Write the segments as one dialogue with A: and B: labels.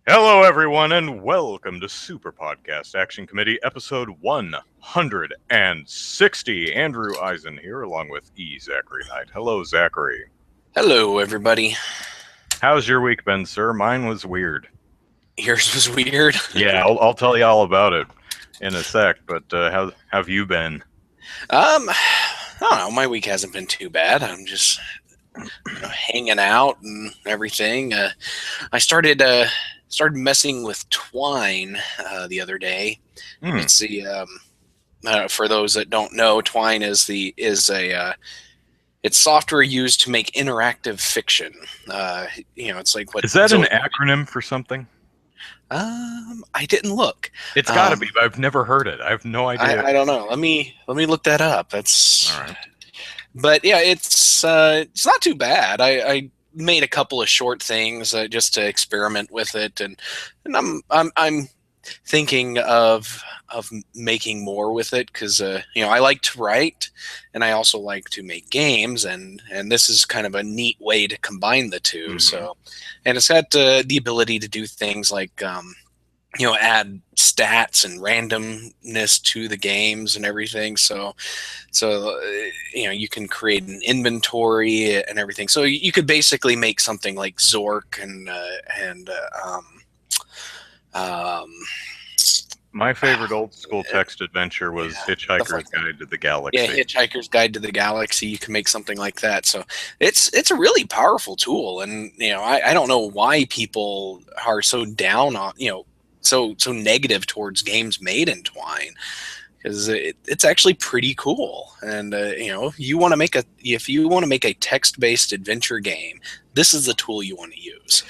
A: Hello, everyone, and welcome to Super Podcast Action Committee, episode 160. Andrew Eisen here, along with Zachary Knight. Hello, Zachary.
B: Hello, everybody.
A: How's your week been, sir? Mine was weird.
B: Yours was weird.
A: Yeah, I'll tell you all about it in a sec, but how have you been?
B: I don't know. My week hasn't been too bad. I'm just hanging out and everything. I started messing with Twine the other day. It's the for those that don't know, Twine is it's software used to make interactive fiction. It's like what
A: Is that an acronym for something?
B: I didn't look.
A: It's got to be, but I've never heard it. I have no idea.
B: I don't know. Let me look that up. That's
A: all right.
B: But yeah, it's not too bad. I made a couple of short things just to experiment with it, and I'm thinking of making more with it because I like to write, and I also like to make games, and this is kind of a neat way to combine the two.
A: Mm-hmm.
B: So, and it's got the ability to do things like add stats and randomness to the games and everything. So you can create an inventory and everything. So you could basically make something like Zork and
A: my favorite old school text adventure was Hitchhiker's Guide to the Galaxy.
B: Yeah, Hitchhiker's Guide to the Galaxy. You can make something like that. So it's a really powerful tool, and I don't know why people are so down on so negative towards games made in Twine, because it's actually pretty cool. And if you want to make a text-based adventure game, this is the tool you want to use.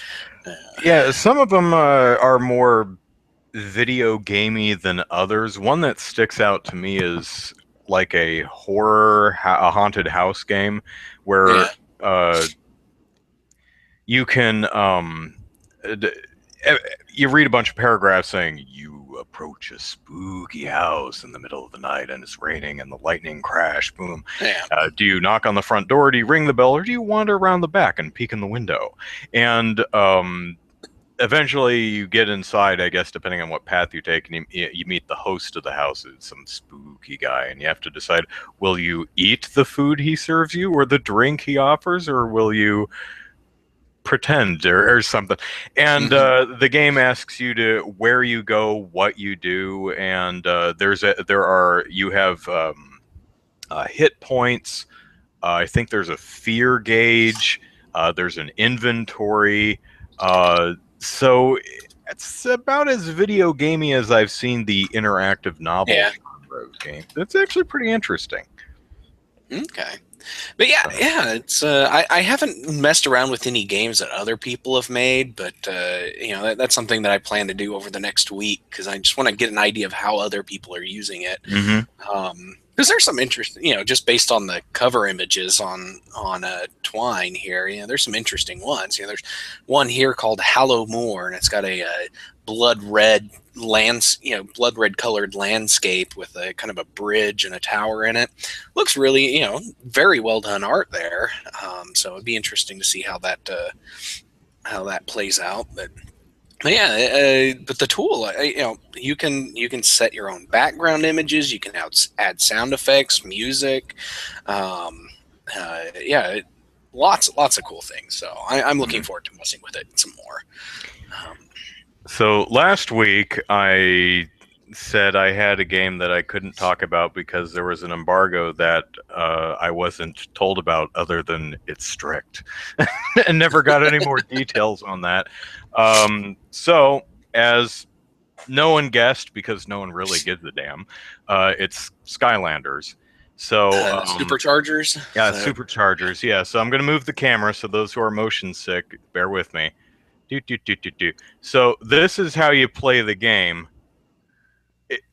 A: Yeah, some of them are more video gamey than others. One that sticks out to me is like a horror, a haunted house game where you can you read a bunch of paragraphs saying you approach a spooky house in the middle of the night and it's raining and the lightning crash, boom.
B: Yeah.
A: Do you knock on the front door? Do you ring the bell? Or do you wander around the back and peek in the window? And eventually you get inside, I guess, depending on what path you take, and you meet the host of the house. It's some spooky guy, and you have to decide, will you eat the food he serves you or the drink he offers, or will you pretend or something? And the game asks you to where you go, what you do, and you have hit points. I think there's a fear gauge. There's an inventory. So it's about as video gamey as I've seen the interactive novel genre of games. It's actually pretty interesting.
B: Okay. But it's I haven't messed around with any games that other people have made, but that's something that I plan to do over the next week, because I just want to get an idea of how other people are using it. Because there's some interesting, just based on the cover images on Twine here, there's some interesting ones. There's one here called Hallow Moor, and it's got a blood red colored landscape with a kind of a bridge and a tower in it. Looks really, very well done art there. So it'd be interesting to see how that plays out. But the tool, you can set your own background images. You can add sound effects, music. Lots of cool things. So I'm looking forward to messing with it some more.
A: So last week I said I had a game that I couldn't talk about because there was an embargo that I wasn't told about, other than it's strict, and never got any more details on that. So, as no one guessed, because no one really gives a damn, it's Skylanders. So
B: Superchargers?
A: Yeah, Superchargers. Yeah, so I'm going to move the camera, so those who are motion sick, bear with me. So this is how you play the game.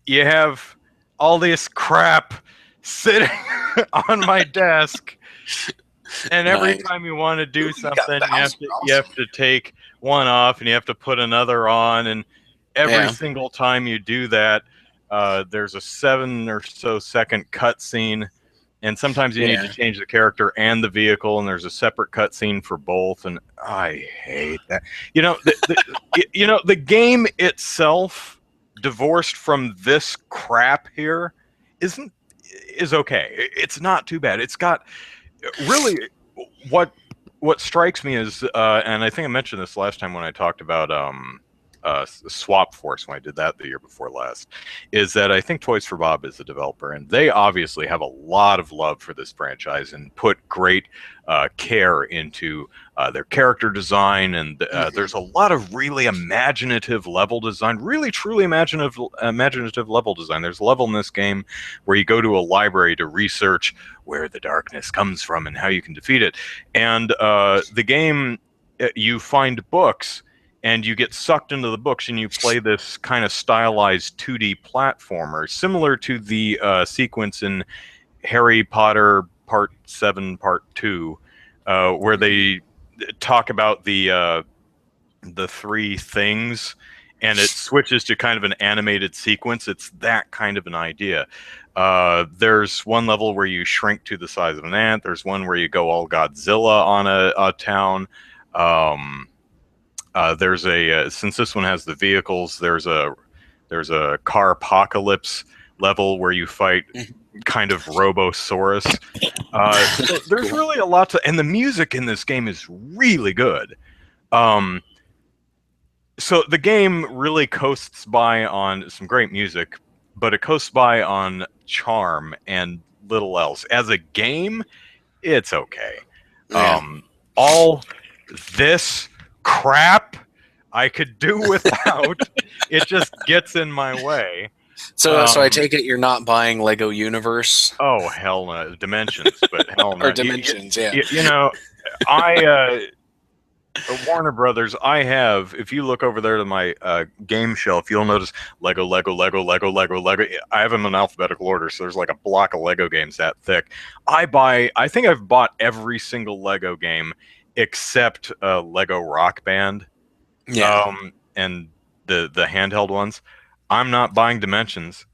A: You have all this crap sitting on my desk, and every time you want to do something, you have to take one off and you have to put another on, and every single time you do that, there's a 7 or so second cutscene And sometimes you need to change the character and the vehicle, and there's a separate cutscene for both. And I hate that. The game itself, divorced from this crap here, is okay. It's not too bad. It's got really what strikes me is, and I think I mentioned this last time when I talked about Swap Force, when I did that the year before last, is that I think Toys for Bob is the developer, and they obviously have a lot of love for this franchise and put great care into their character design, and there's a lot of really imaginative level design, really truly imaginative level design. There's a level in this game where you go to a library to research where the darkness comes from and how you can defeat it, and the game, you find books and you get sucked into the books and you play this kind of stylized 2D platformer, similar to the sequence in Harry Potter Part 7, Part 2, where they talk about the three things, and it switches to kind of an animated sequence. It's that kind of an idea. There's one level where you shrink to the size of an ant. There's one where you go all Godzilla on a town. There's since this one has the vehicles, there's a car apocalypse level where you fight kind of Robosaurus. So there's really a lot to, and the music in this game is really good. So the game really coasts by on some great music, but it coasts by on charm and little else. As a game, it's okay. All this crap I could do without. It just gets in my way.
B: So I take it you're not buying Lego Universe?
A: Oh, hell no. Dimensions, but hell no.
B: Or Dimensions, yeah.
A: Warner Brothers, I have, if you look over there to my game shelf, you'll notice Lego, Lego, Lego, Lego, Lego, Lego. I have them in alphabetical order, so there's like a block of Lego games that thick. I think I've bought every single Lego game except Lego Rock Band.
B: Yeah.
A: And the handheld ones. I'm not buying Dimensions.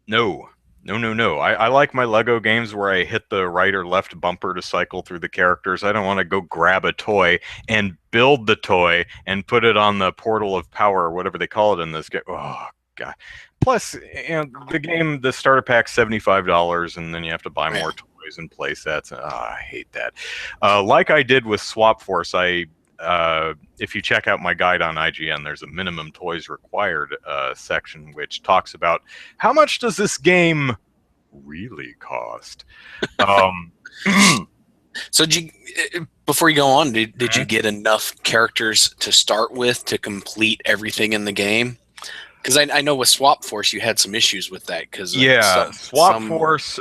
A: No. I like my Lego games where I hit the right or left bumper to cycle through the characters. I don't want to go grab a toy and build the toy and put it on the portal of power, or whatever they call it in this game. Oh, God. Plus, the starter pack's $75, and then you have to buy more toys and play sets. I hate that. Like I did with Swap Force, if you check out my guide on IGN, there's a minimum toys required section which talks about how much does this game really cost.
B: So before you go on, did you get enough characters to start with to complete everything in the game? Because I know with Swap Force you had some issues with that.
A: Swap Force.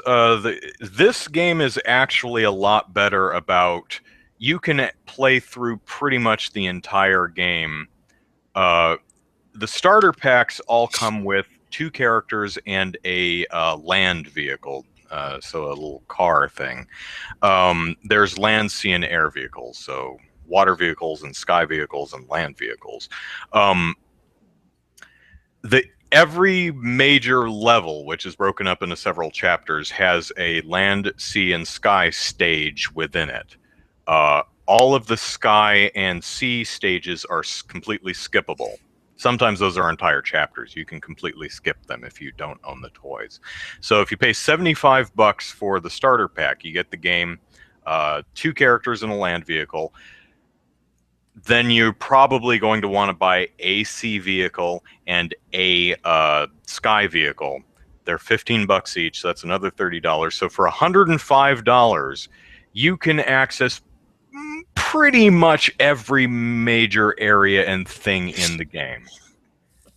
A: This game is actually a lot better about. You can play through pretty much the entire game. The starter packs all come with 2 characters and a land vehicle, so a little car thing. There's land, sea, and air vehicles, so water vehicles and sky vehicles and land vehicles. Every major level, which is broken up into several chapters, has a land, sea, and sky stage within it. All of the sky and sea stages are completely skippable. Sometimes those are entire chapters. You can completely skip them if you don't own the toys. So if you pay $75 for the starter pack, you get the game, 2 characters in a land vehicle. Then you're probably going to want to buy a sea vehicle and a sky vehicle. They're $15 each, so that's another $30. So for $105, you can access pretty much every major area and thing in the game.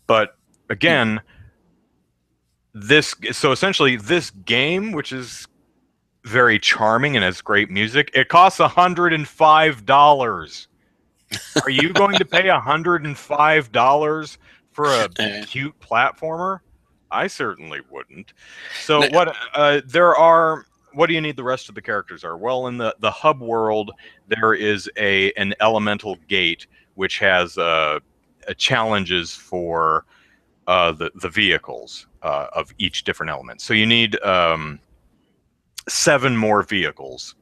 A: But again, essentially this game, which is very charming and has great music, it costs $105. Are you going to pay $105 for a cute platformer? I certainly wouldn't. So what do you need the rest of the characters are? Well, in the hub world, there is an elemental gate which has challenges for the vehicles of each different element. So you need 7 more vehicles.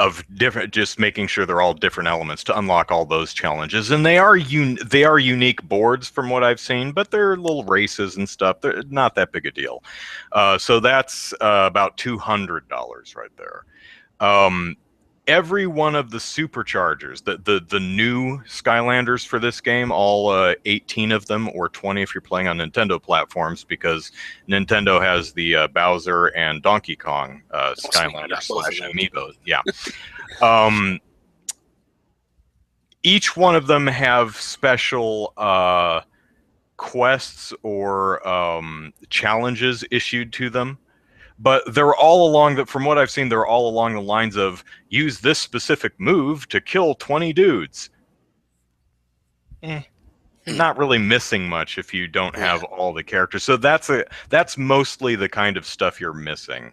A: Of different, just making sure they're all different elements to unlock all those challenges, and they are unique boards from what I've seen, but they're little races and stuff. They're not that big a deal. So that's about $200 right there. Every one of the Superchargers, the new Skylanders for this game, all 18 of them, or 20 if you're playing on Nintendo platforms, because Nintendo has the Bowser and Donkey Kong Skylanders slash Amiibos. Yeah. Each one of them have special quests or challenges issued to them. But they're all along from what I've seen, they're all along the lines of use this specific move to kill 20 dudes. Not really missing much if you don't have all the characters. So that's mostly the kind of stuff you're missing.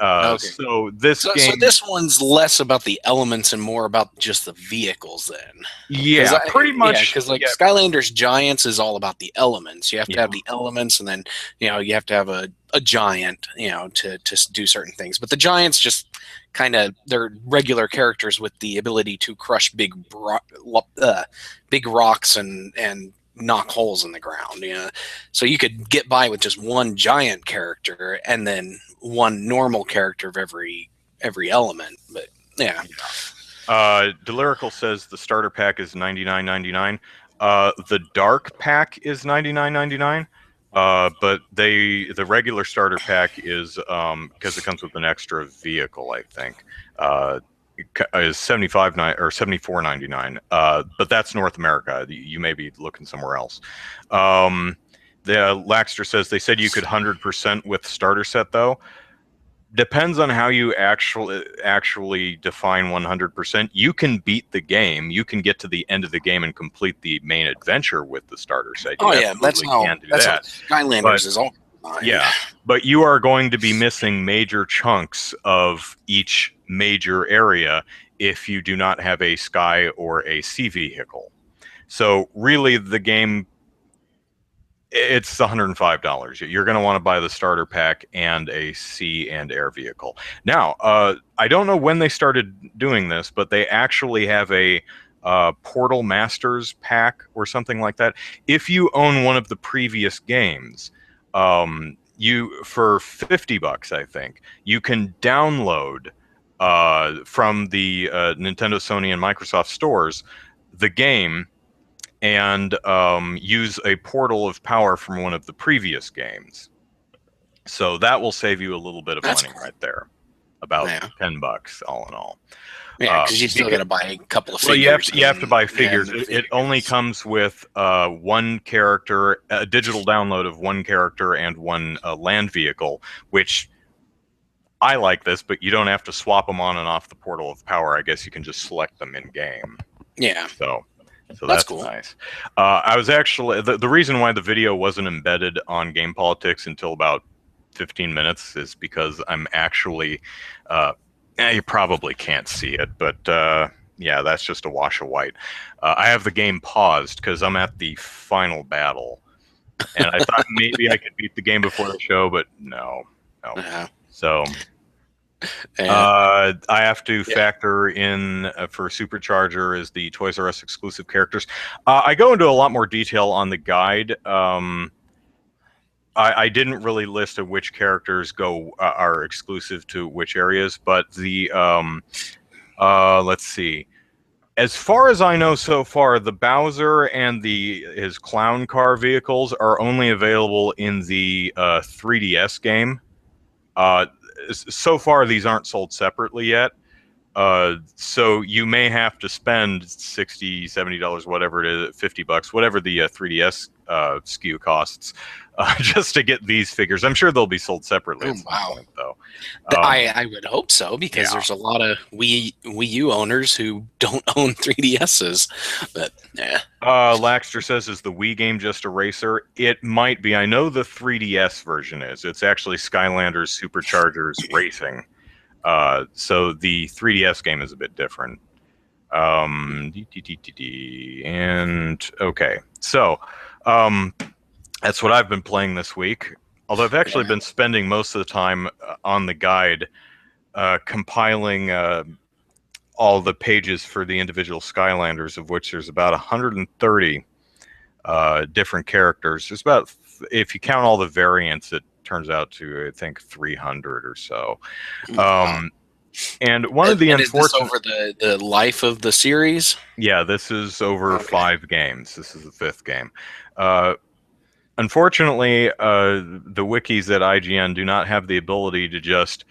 B: Okay.
A: So this game,
B: so this one's less about the elements and more about just the vehicles then.
A: Yeah, pretty much.
B: Because Skylanders Giants is all about the elements. You have to have the elements, and then you have to have a giant, to do certain things. But the Giants just kind of, they're regular characters with the ability to crush big rocks and knock holes in the ground. So you could get by with just one giant character and then one normal character of every element. But
A: Delirical says the starter pack is $99.99. The dark pack is $99.99. But the regular starter pack is because it comes with an extra vehicle, I think, is $74.99. But that's North America. You may be looking somewhere else. The Laxter says they said you could 100% with starter set though. Depends on how you actually define 100%. You can beat the game. You can get to the end of the game and complete the main adventure with the starter set.
B: That's how Skylanders is all.
A: Yeah, but you are going to be missing major chunks of each major area if you do not have a Sky or a Sea vehicle. So really, the game, it's $105. You're going to want to buy the starter pack and a sea and air vehicle. Now, I don't know when they started doing this, but they actually have a Portal Masters pack or something like that. If you own one of the previous games, you, for $50, I think, you can download from the Nintendo, Sony, and Microsoft stores the game and use a portal of power from one of the previous games. So that will save you a little bit of money right there. About $10 all in all.
B: Yeah, because you still got to buy a couple of figures.
A: Well, you have to buy figures. It only comes with one character, a digital download of one character and one land vehicle, which I like this, but you don't have to swap them on and off the portal of power. I guess you can just select them in game.
B: Yeah.
A: So that's cool. Nice. I was actually, the reason why the video wasn't embedded on Game Politics until about 15 minutes is because I'm actually, you probably can't see it, but yeah, that's just a wash of white. I have the game paused because I'm at the final battle, and I thought maybe I could beat the game before the show, but no. So I have to factor in for Supercharger is the Toys R Us exclusive characters. I go into a lot more detail on the guide. I didn't really list of which characters are exclusive to which areas, but the let's see. As far as I know so far, the Bowser and his clown car vehicles are only available in the 3DS game. So far, these aren't sold separately yet. So you may have to spend $60, $70, whatever it is, $50, whatever the 3DS SKU costs, just to get these figures. I'm sure they'll be sold separately at some point, though.
B: I would hope so, because there's a lot of Wii U owners who don't own 3DSs. But
A: Laxter says, is the Wii game just a racer? It might be. I know the 3DS version is. It's actually Skylanders Superchargers Racing. So the 3DS game is a bit different. And okay, so that's what I've been playing this week. Although I've actually been spending most of the time on the guide, compiling all the pages for the individual Skylanders, of which there's about 130 different characters. There's about, if you count all the variants, it turns out to, I think, 300 or so.
B: Wow.
A: And one of the
B: is this
A: unfortunate...
B: over the life of the series?
A: Yeah, this is over 5 games. This is the 5th game. Unfortunately, the wikis at IGN do not have the ability to just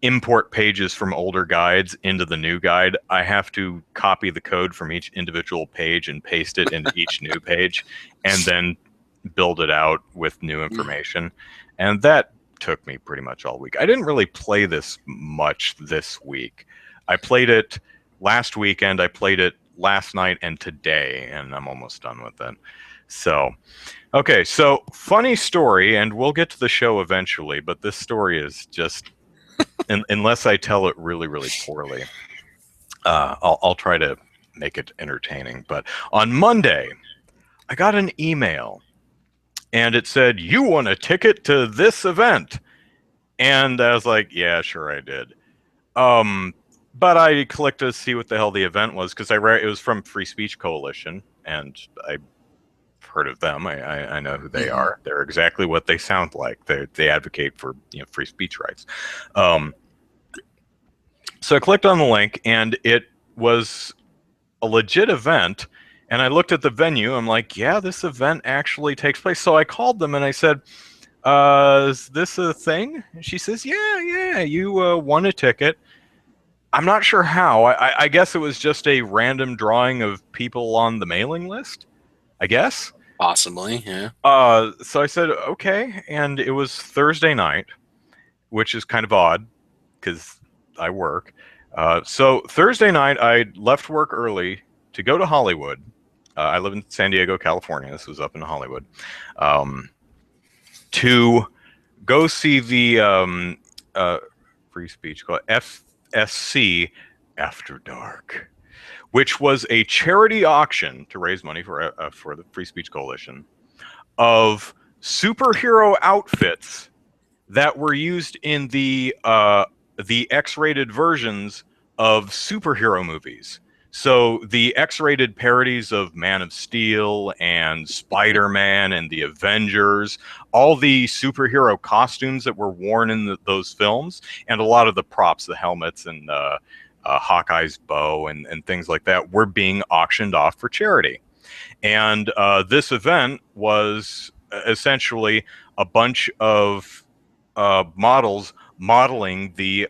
A: import pages from older guides into the new guide. I have to copy the code from each individual page and paste it into each new page, and then build it out with new information. And that took me pretty much all week. I didn't really play this much this week. I played it last weekend, I played it last night and today, and I'm almost done with it. So, okay, so funny story, and we'll get to the show eventually, but this story is just, unless I tell it really, really poorly, I'll try to make it entertaining. But on Monday, I got an email, and it said, "You won a ticket to this event." And I was like, yeah, sure I did. But I clicked to see what the hell the event was, because it was from Free Speech Coalition, and I've heard of them. I know who they are. They're exactly what they sound like. They advocate for free speech rights. So I clicked on the link, and it was a legit event. And I looked at the venue. I'm like, yeah, this event actually takes place. So I called them and I said, is this a thing? And she says, yeah, you won a ticket. I'm not sure how. I guess it was just a random drawing of people on the mailing list, I guess.
B: Possibly, yeah.
A: So I said, okay. And it was Thursday night, which is kind of odd because I work. So Thursday night, I left work early to go to Hollywood. I live in San Diego, California. This was up in Hollywood. To go see the free speech called FSC After Dark, which was a charity auction to raise money for the Free Speech Coalition of superhero outfits that were used in the X-rated versions of superhero movies. So the X-rated parodies of Man of Steel and Spider-Man and the Avengers, all the superhero costumes that were worn in those films, and a lot of the props, the helmets and Hawkeye's bow and things like that, were being auctioned off for charity. And this event was essentially a bunch of models modeling the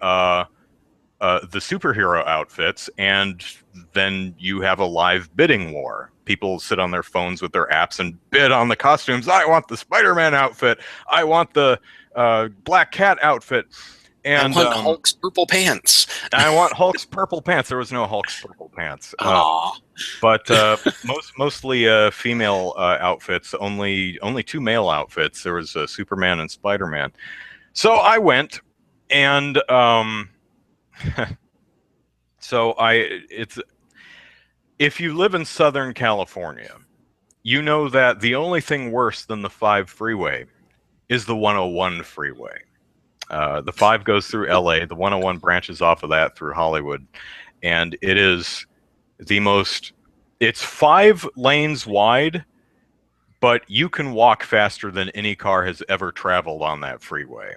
A: superhero outfits, and then you have a live bidding war. People sit on their phones with their apps and bid on the costumes. I want the Spider-Man outfit. I want the Black Cat outfit. And
B: I want Hulk's purple pants.
A: I want Hulk's purple pants. There was no Hulk's purple pants. But mostly female outfits. Only 2 male outfits. There was Superman and Spider-Man. So I went, and if you live in Southern California, you know that the only thing worse than the 5 freeway is the 101 freeway. The 5 goes through LA, the 101 branches off of that through Hollywood, and it is it's 5 lanes wide, but you can walk faster than any car has ever traveled on that freeway.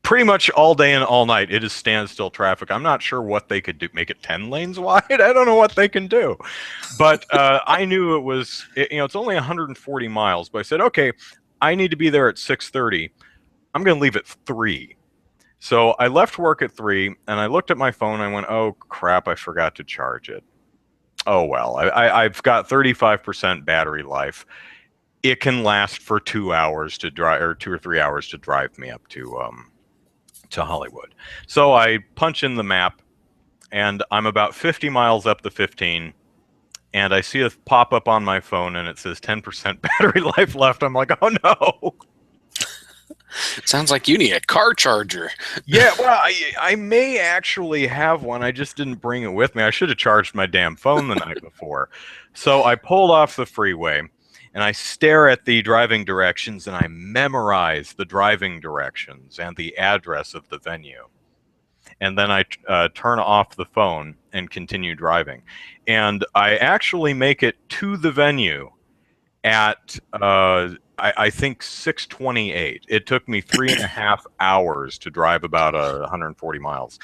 A: Pretty much all day and all night, it is standstill traffic. I'm not sure what they could do. Make it 10 lanes wide? I don't know what they can do. But I knew it was, it's only 140 miles. But I said, okay, I need to be there at 6:30. I'm going to leave at 3. So I left work at 3, and I looked at my phone. And I went, oh, crap, I forgot to charge it. Oh, well, I've got 35% battery life. It can last for 2 hours to drive, or 2 or 3 hours to drive me up to Hollywood. So I punch in the map, and I'm about 50 miles up the 15, and I see a pop-up on my phone, and it says 10% battery life left. I'm like, oh no.
B: Sounds like you need a car charger.
A: Yeah, well, I may actually have one. I just didn't bring it with me. I should have charged my damn phone the night before. So I pulled off the freeway, and I stare at the driving directions and I memorize the driving directions and the address of the venue. And then I turn off the phone and continue driving. And I actually make it to the venue at I think 6:28. It took me 3.5 hours to drive about 140 miles.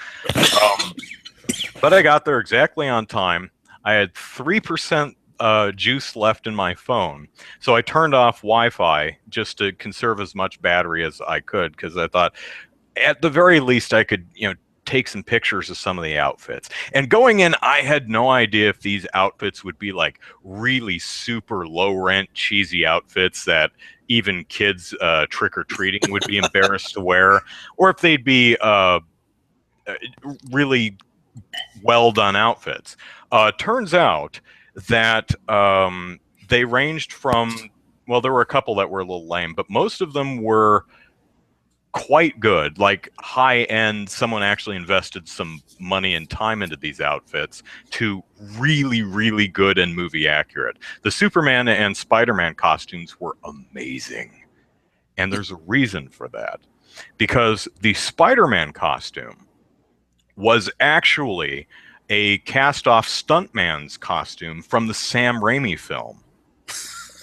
A: But I got there exactly on time. I had 3% juice left in my phone, so I turned off Wi-Fi just to conserve as much battery as I could, because I thought at the very least I could, take some pictures of some of the outfits. And going in, I had no idea if these outfits would be like really super low rent, cheesy outfits that even kids trick-or-treating would be embarrassed to wear, or if they'd be really well done outfits. Turns out that they ranged from, well, there were a couple that were a little lame, but most of them were quite good, like high end. Someone actually invested some money and time into these outfits, to really, really good and movie accurate. The Superman and Spider-Man costumes were amazing. And there's a reason for that. Because the Spider-Man costume was actually a cast-off stuntman's costume from the Sam Raimi film.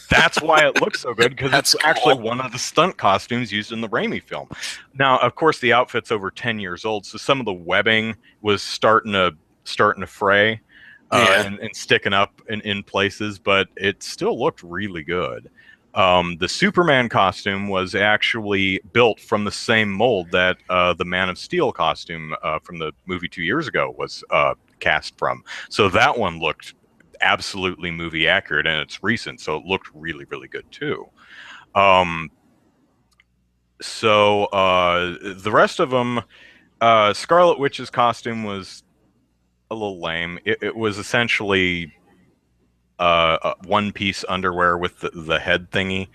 A: That's why it looks so good, because it's actually one of the stunt costumes used in the Raimi film. Now, of course, the outfit's over 10 years old, so some of the webbing was starting to fray and sticking up in places, but it still looked really good. The Superman costume was actually built from the same mold that the Man of Steel costume from the movie 2 years ago was cast from. So that one looked absolutely movie accurate, and it's recent, so it looked really, really good too. So the rest of them, Scarlet Witch's costume was a little lame. It was essentially one-piece underwear with the head thingy,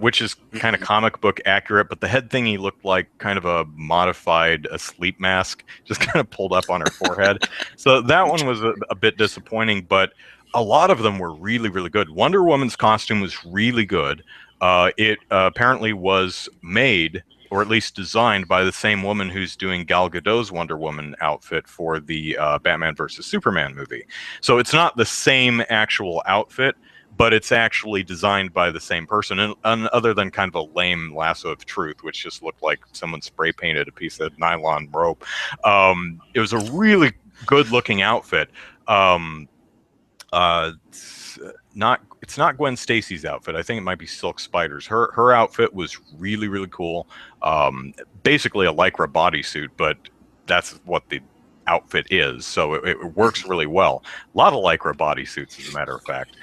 A: which is kind of comic book accurate, but the head thingy looked like kind of a modified sleep mask, just kind of pulled up on her forehead. So that one was a bit disappointing, but a lot of them were really, really good. Wonder Woman's costume was really good. It apparently was made, or at least designed, by the same woman who's doing Gal Gadot's Wonder Woman outfit for the Batman vs. Superman movie. So it's not the same actual outfit, but it's actually designed by the same person, and other than kind of a lame lasso of truth, which just looked like someone spray painted a piece of nylon rope. It was a really good looking outfit. It's not Gwen Stacy's outfit. I think it might be Silk Spider's. Her outfit was really, really cool. Basically a Lycra bodysuit, but that's what the outfit is, so it works really well. A lot of Lycra bodysuits, as a matter of fact.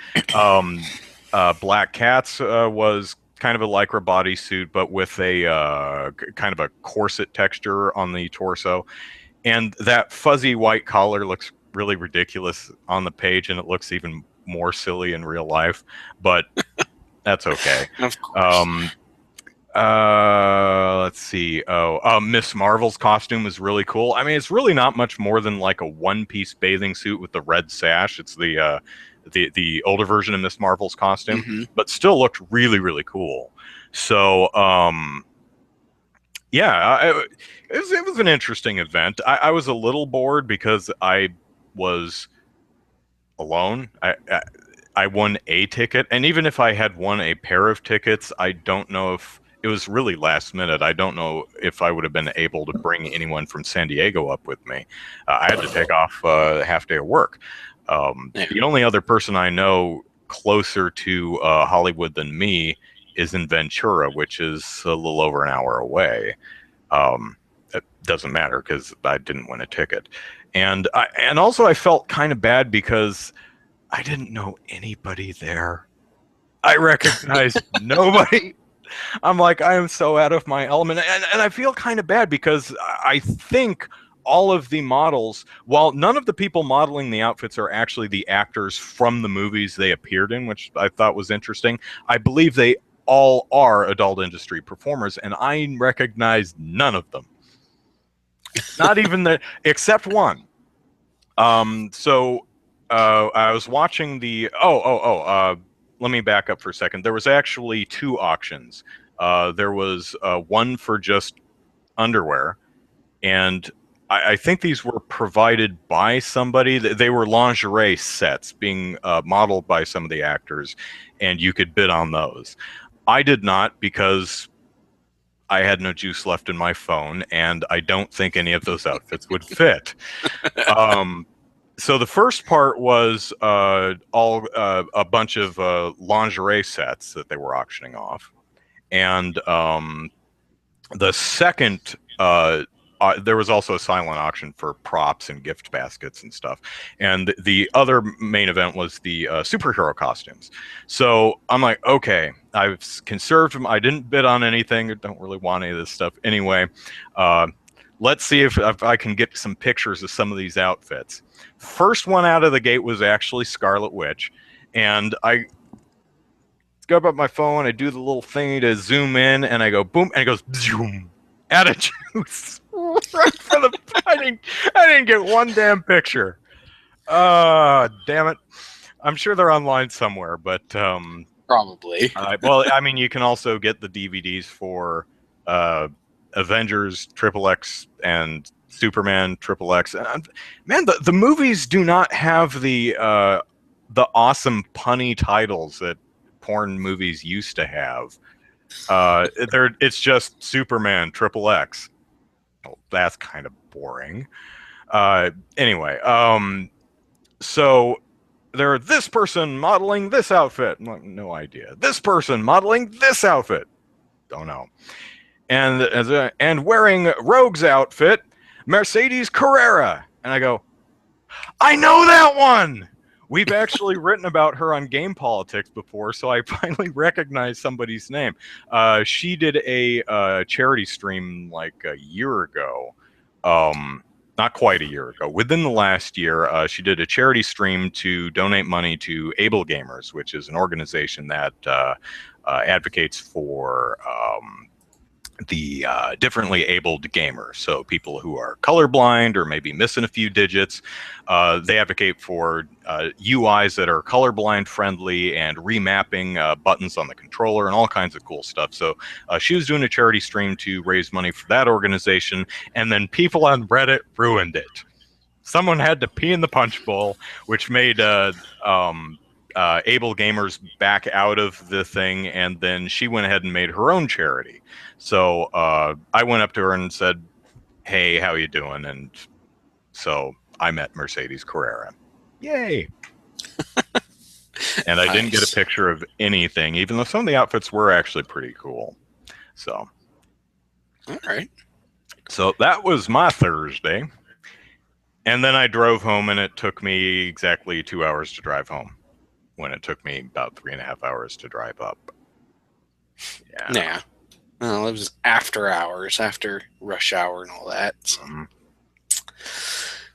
A: Black Cat's was kind of a Lycra bodysuit, but with a kind of a corset texture on the torso. And that fuzzy white collar looks really ridiculous on the page, and it looks even more silly in real life, but that's okay.
B: Of course.
A: Let's see. Miss Marvel's costume is really cool. I mean, it's really not much more than like a one-piece bathing suit with the red sash. It's the older version of Miss Marvel's costume, but still looked really, really cool. So, yeah, it was an interesting event. I was a little bored because I was alone. I won a ticket, and even if I had won a pair of tickets, I don't know if it was really last minute. I don't know if I would have been able to bring anyone from San Diego up with me. I had to take off a half day of work. The only other person I know closer to Hollywood than me is in Ventura, which is a little over an hour away. It doesn't matter because I didn't win a ticket. And also I felt kind of bad because I didn't know anybody there. I recognized nobody. I'm like, I am so out of my element. And I feel kind of bad because I think all of the models, while none of the people modeling the outfits are actually the actors from the movies they appeared in, which I thought was interesting, I believe they all are adult industry performers, and I recognize none of them. Not even except one. So I was watching the, let let me back up for a second. There was actually 2 auctions. There was one for just underwear, and I think these were provided by somebody. They were lingerie sets being modeled by some of the actors, and you could bid on those. I did not, because I had no juice left in my phone, and I don't think any of those outfits would fit. So the first part was all a bunch of lingerie sets that they were auctioning off, and the second, there was also a silent auction for props and gift baskets and stuff. And the other main event was the superhero costumes. So I'm like, okay, I've conserved them. I didn't bid on anything. I don't really want any of this stuff anyway. Let's see if I can get some pictures of some of these outfits. First one out of the gate was actually Scarlet Witch. And I go up my phone, I do the little thingy to zoom in, and I go boom, and it goes zoom, out of juice. Right for the I didn't get one damn picture. Damn it. I'm sure they're online somewhere, but
B: Probably.
A: well, I mean, you can also get the DVDs for Avengers XXX and Superman XXX. Man, the movies do not have the awesome punny titles that porn movies used to have. It's just Superman XXX. Well, that's kind of boring. Anyway, so there, this person modeling this outfit. I'm like, no idea. This person modeling this outfit. Don't know. And wearing Rogue's outfit, Mercedes Carrera. And I go, I know that one. We've actually written about her on Game Politics before, so I finally recognized somebody's name. She did a charity stream like a year ago. Not quite a year ago. Within the last year, she did a charity stream to donate money to Able Gamers, which is an organization that advocates for the differently abled gamers, so people who are colorblind or maybe missing a few digits. They advocate for UIs that are colorblind friendly and remapping buttons on the controller and all kinds of cool stuff. So she was doing a charity stream to raise money for that organization, and then people on Reddit ruined it. Someone had to pee in the punch bowl, which made able gamers back out of the thing, and then she went ahead and made her own charity. So I went up to her and said, hey, how you doing? And so I met Mercedes Carrera. Yay. And I didn't get a picture of anything, even though some of the outfits were actually pretty cool. So
B: all right.
A: So that was my Thursday. And then I drove home, and it took me exactly 2 hours to drive home, when it took me about 3.5 hours to drive up.
B: Yeah. Well, it was after hours, after rush hour and all that. So. Mm-hmm.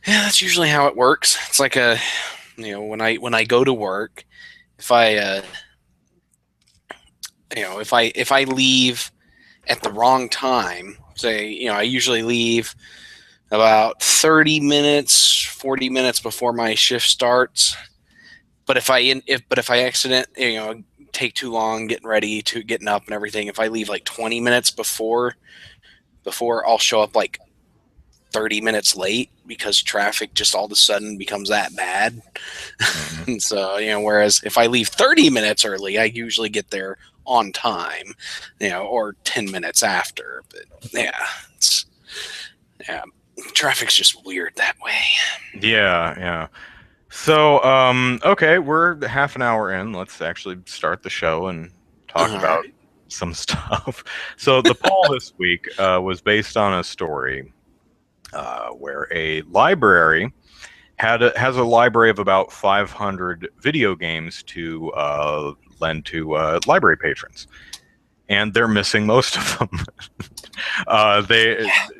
B: Yeah, that's usually how it works. It's like when I go to work, if I leave at the wrong time, say, I usually leave about 30 minutes, 40 minutes before my shift starts. But if I take too long getting up and everything, if I leave like 20 minutes before I'll show up like 30 minutes late because traffic just all of a sudden becomes that bad. Mm-hmm. So, whereas if I leave 30 minutes early, I usually get there on time, or 10 minutes after. But traffic's just weird that way.
A: Yeah. So, okay, we're half an hour in. Let's actually start the show and talk about some stuff. So the poll this week was based on a story where a library has a library of about 500 video games to lend to library patrons. And they're missing most of them.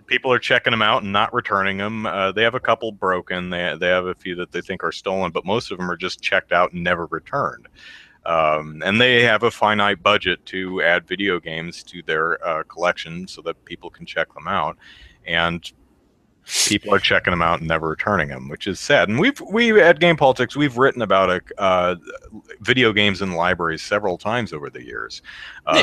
A: People are checking them out and not returning them. They have a couple broken. They have a few that they think are stolen, but most of them are just checked out and never returned. And they have a finite budget to add video games to their collection so that people can check them out. And people are checking them out and never returning them, which is sad. And we at Game Politics, we've written about video games in libraries several times over the years.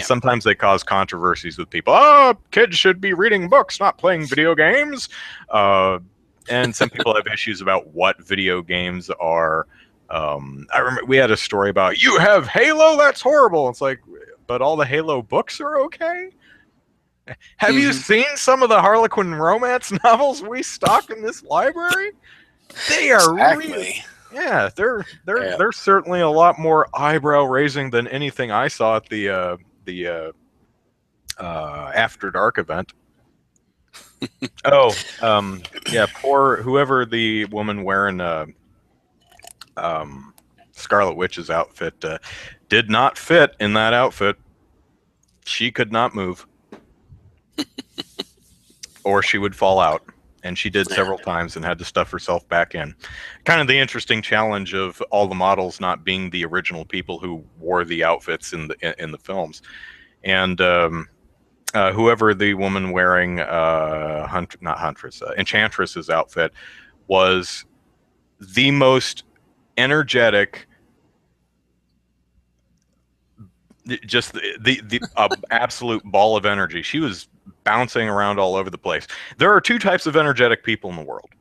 A: Sometimes they cause controversies with people. Oh, kids should be reading books, not playing video games. And some people have issues about what video games are. I remember we had a story about, you have Halo, that's horrible. It's like, but all the Halo books are okay. Have you seen some of the Harlequin romance novels we stock in this library? They are really, yeah, they're certainly a lot more eyebrow raising than anything I saw at the After Dark event. Yeah, poor whoever the woman wearing Scarlet Witch's outfit did not fit in that outfit. She could not move. Or she would fall out, and she did several times and had to stuff herself back in. Kind of the interesting challenge of all the models not being the original people who wore the outfits in the films. And whoever the woman wearing Enchantress's outfit was the most energetic, just the absolute ball of energy. She was bouncing around all over the place. There are two types of energetic people in the world.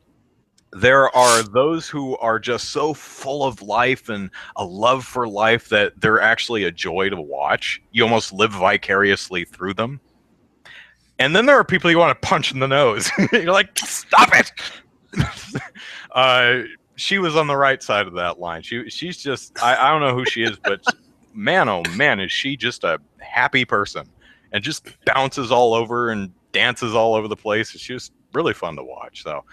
A: There are those who are just so full of life and a love for life that they're actually a joy to watch. You almost live vicariously through them. And then there are people you want to punch in the nose. You're like, stop it! She was on the right side of that line. She's just, I don't know who she is, but man, oh man, is she just a happy person. And just bounces all over and dances all over the place. She was really fun to watch. So,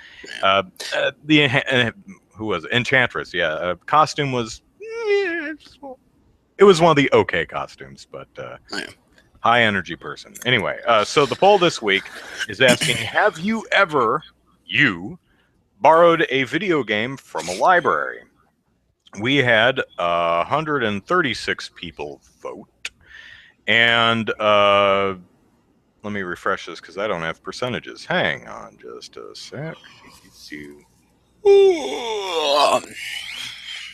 A: who was it? Enchantress? Yeah, costume was. It was one of the okay costumes, but high energy person. Anyway, so the poll this week is asking: have you ever borrowed a video game from a library? We had 136 people vote. And let me refresh this because I don't have percentages. Hang on just a sec.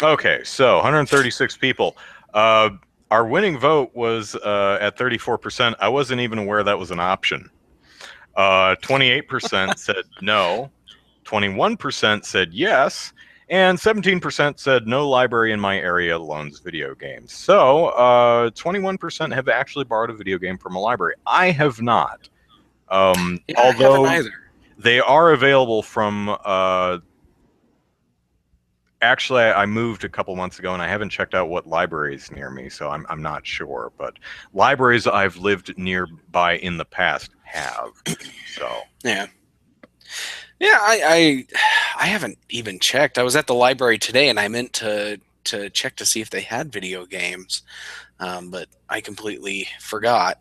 A: Okay, so 136 people. Our winning vote was at 34%. I wasn't even aware that was an option. 28% said no. 21% said yes. And 17% said no library in my area loans video games. So 21% have actually borrowed a video game from a library. I have not. Although they are available from... actually, I moved a couple months ago, and I haven't checked out what libraries near me, so I'm not sure. But libraries I've lived nearby in the past have. So
B: yeah. Yeah, I haven't even checked. I was at the library today, and I meant to check to see if they had video games, but I completely forgot.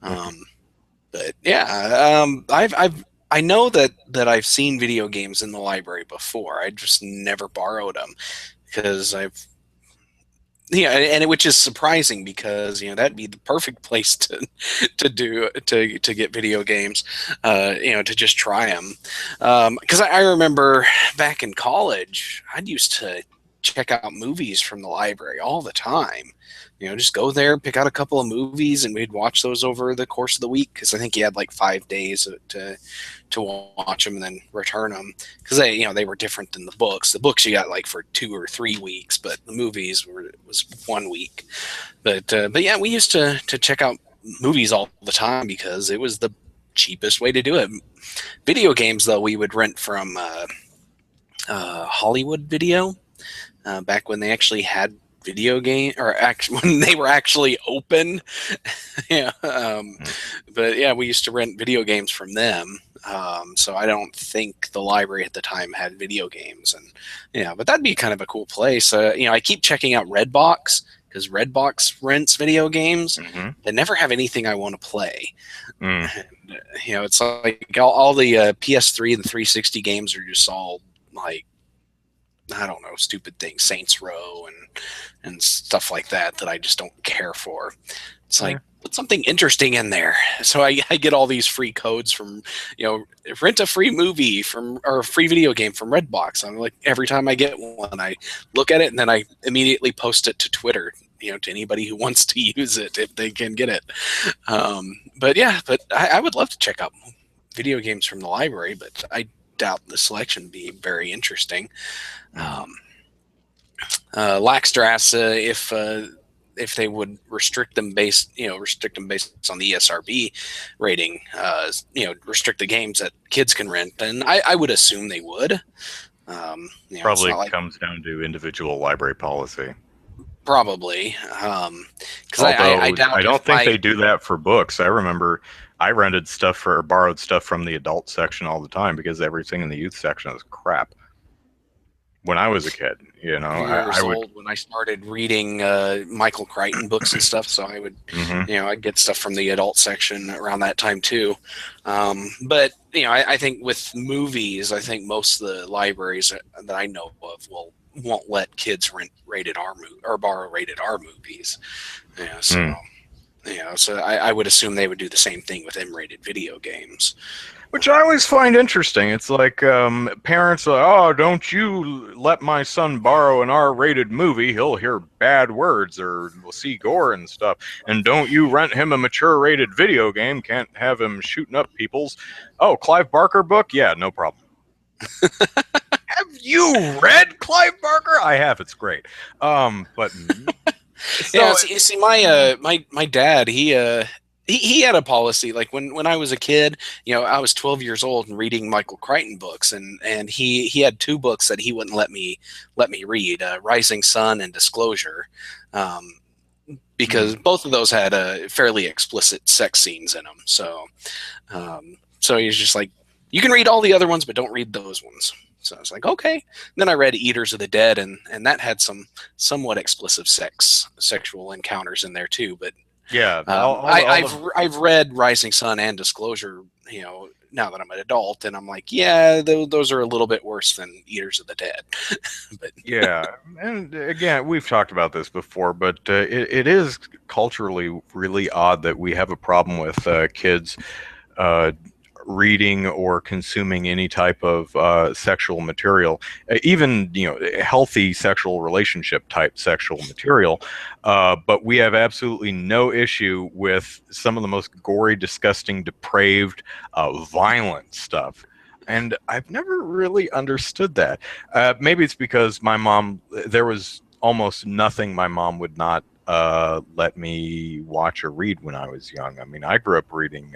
B: But yeah, I know that I've seen video games in the library before. I just never borrowed them because which is surprising because that'd be the perfect place to get video games, to just try them. Because I remember back in college, I used to check out movies from the library all the time. Just go there, pick out a couple of movies, and we'd watch those over the course of the week. Because I think you had like 5 days to watch them and then return them. Because they were different than the books. The books you got like for 2 or 3 weeks, but the movies was 1 week. But yeah, we used to check out movies all the time because it was the cheapest way to do it. Video games, though, we would rent from Hollywood Video back when they actually had video game, or when they were actually open. But yeah, we used to rent video games from them. So I don't think the library at the time had video games, and but that'd be kind of a cool place. I keep checking out Redbox because Redbox rents video games. They never have anything I want to play. And, it's like all the PS3 and 360 games are just all like, I don't know, stupid things, Saints Row and stuff like that I just don't care for. It's like, put something interesting in there. So I get all these free codes from, rent a free movie or a free video game from Redbox. I'm like, every time I get one, I look at it and then I immediately post it to Twitter, to anybody who wants to use it if they can get it. But I would love to check out video games from the library, but I doubt the selection be very interesting. Laxstrasse, if they would restrict them based on the ESRB rating, restrict the games that kids can rent, then I would assume they would.
A: Probably comes down to individual library policy.
B: Probably, because I
A: don't think they do that for books. I remember I rented stuff or borrowed stuff from the adult section all the time because everything in the youth section is crap. When I was a kid,
B: I was old when I started reading Michael Crichton books and stuff, so I would, I'd get stuff from the adult section around that time too. But I think with movies, I think most of the libraries that I know of won't let kids rent rated R or borrow rated R movies. So I would assume they would do the same thing with M-rated video games.
A: Which I always find interesting. It's like parents are, oh, don't you let my son borrow an R-rated movie. He'll hear bad words or will see gore and stuff. And don't you rent him a mature-rated video game. Can't have him shooting up people's. Oh, Clive Barker book? Yeah, no problem. Have you read Clive Barker? I have. It's great. But... So,
B: yeah, you see, my dad, he had a policy. Like when I was a kid, I was 12 years old and reading Michael Crichton books, and he had two books that he wouldn't let me read, Rising Sun and Disclosure, because both of those had fairly explicit sex scenes in them. So he's just like, you can read all the other ones, but don't read those ones. So I was like, okay. And then I read Eaters of the Dead, and that had some somewhat explicit sexual encounters in there too. But
A: yeah,
B: I've read Rising Sun and Disclosure, now that I'm an adult, and I'm like, yeah, those are a little bit worse than Eaters of the Dead. But
A: yeah, and again, we've talked about this before, but it is culturally really odd that we have a problem with kids reading or consuming any type of sexual material, even healthy sexual relationship type sexual material, but we have absolutely no issue with some of the most gory, disgusting, depraved, violent stuff. And I've never really understood that. Maybe it's because my mom, there was almost nothing my mom would not let me watch or read when I was young. I mean, I grew up reading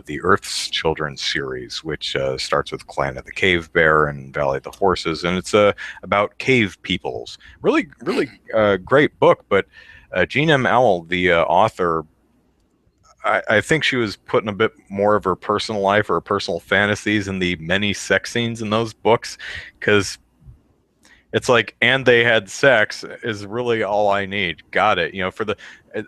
A: the Earth's Children series, which starts with Clan of the Cave Bear and Valley of the Horses, and it's about cave peoples. Really great book, but Jean M. Auel, the author, I think she was putting a bit more of her personal life or her personal fantasies in the many sex scenes in those books, because it's like, and they had sex is really all I need. Got it.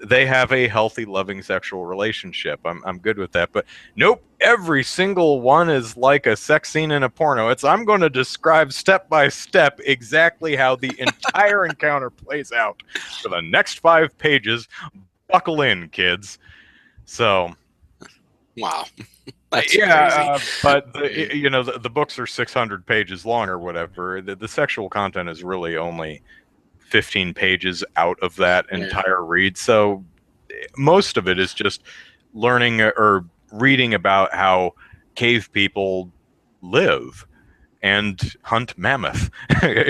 A: They have a healthy, loving sexual relationship. I'm good with that. But nope, every single one is like a sex scene in a porno. I'm going to describe step by step exactly how the entire encounter plays out for the next 5 pages. Buckle in, kids. So,
B: wow.
A: That's crazy. But the books are 600 pages long or whatever. The sexual content is really only 15 pages out of that entire read. So most of it is just learning or reading about how cave people live and hunt mammoth. They're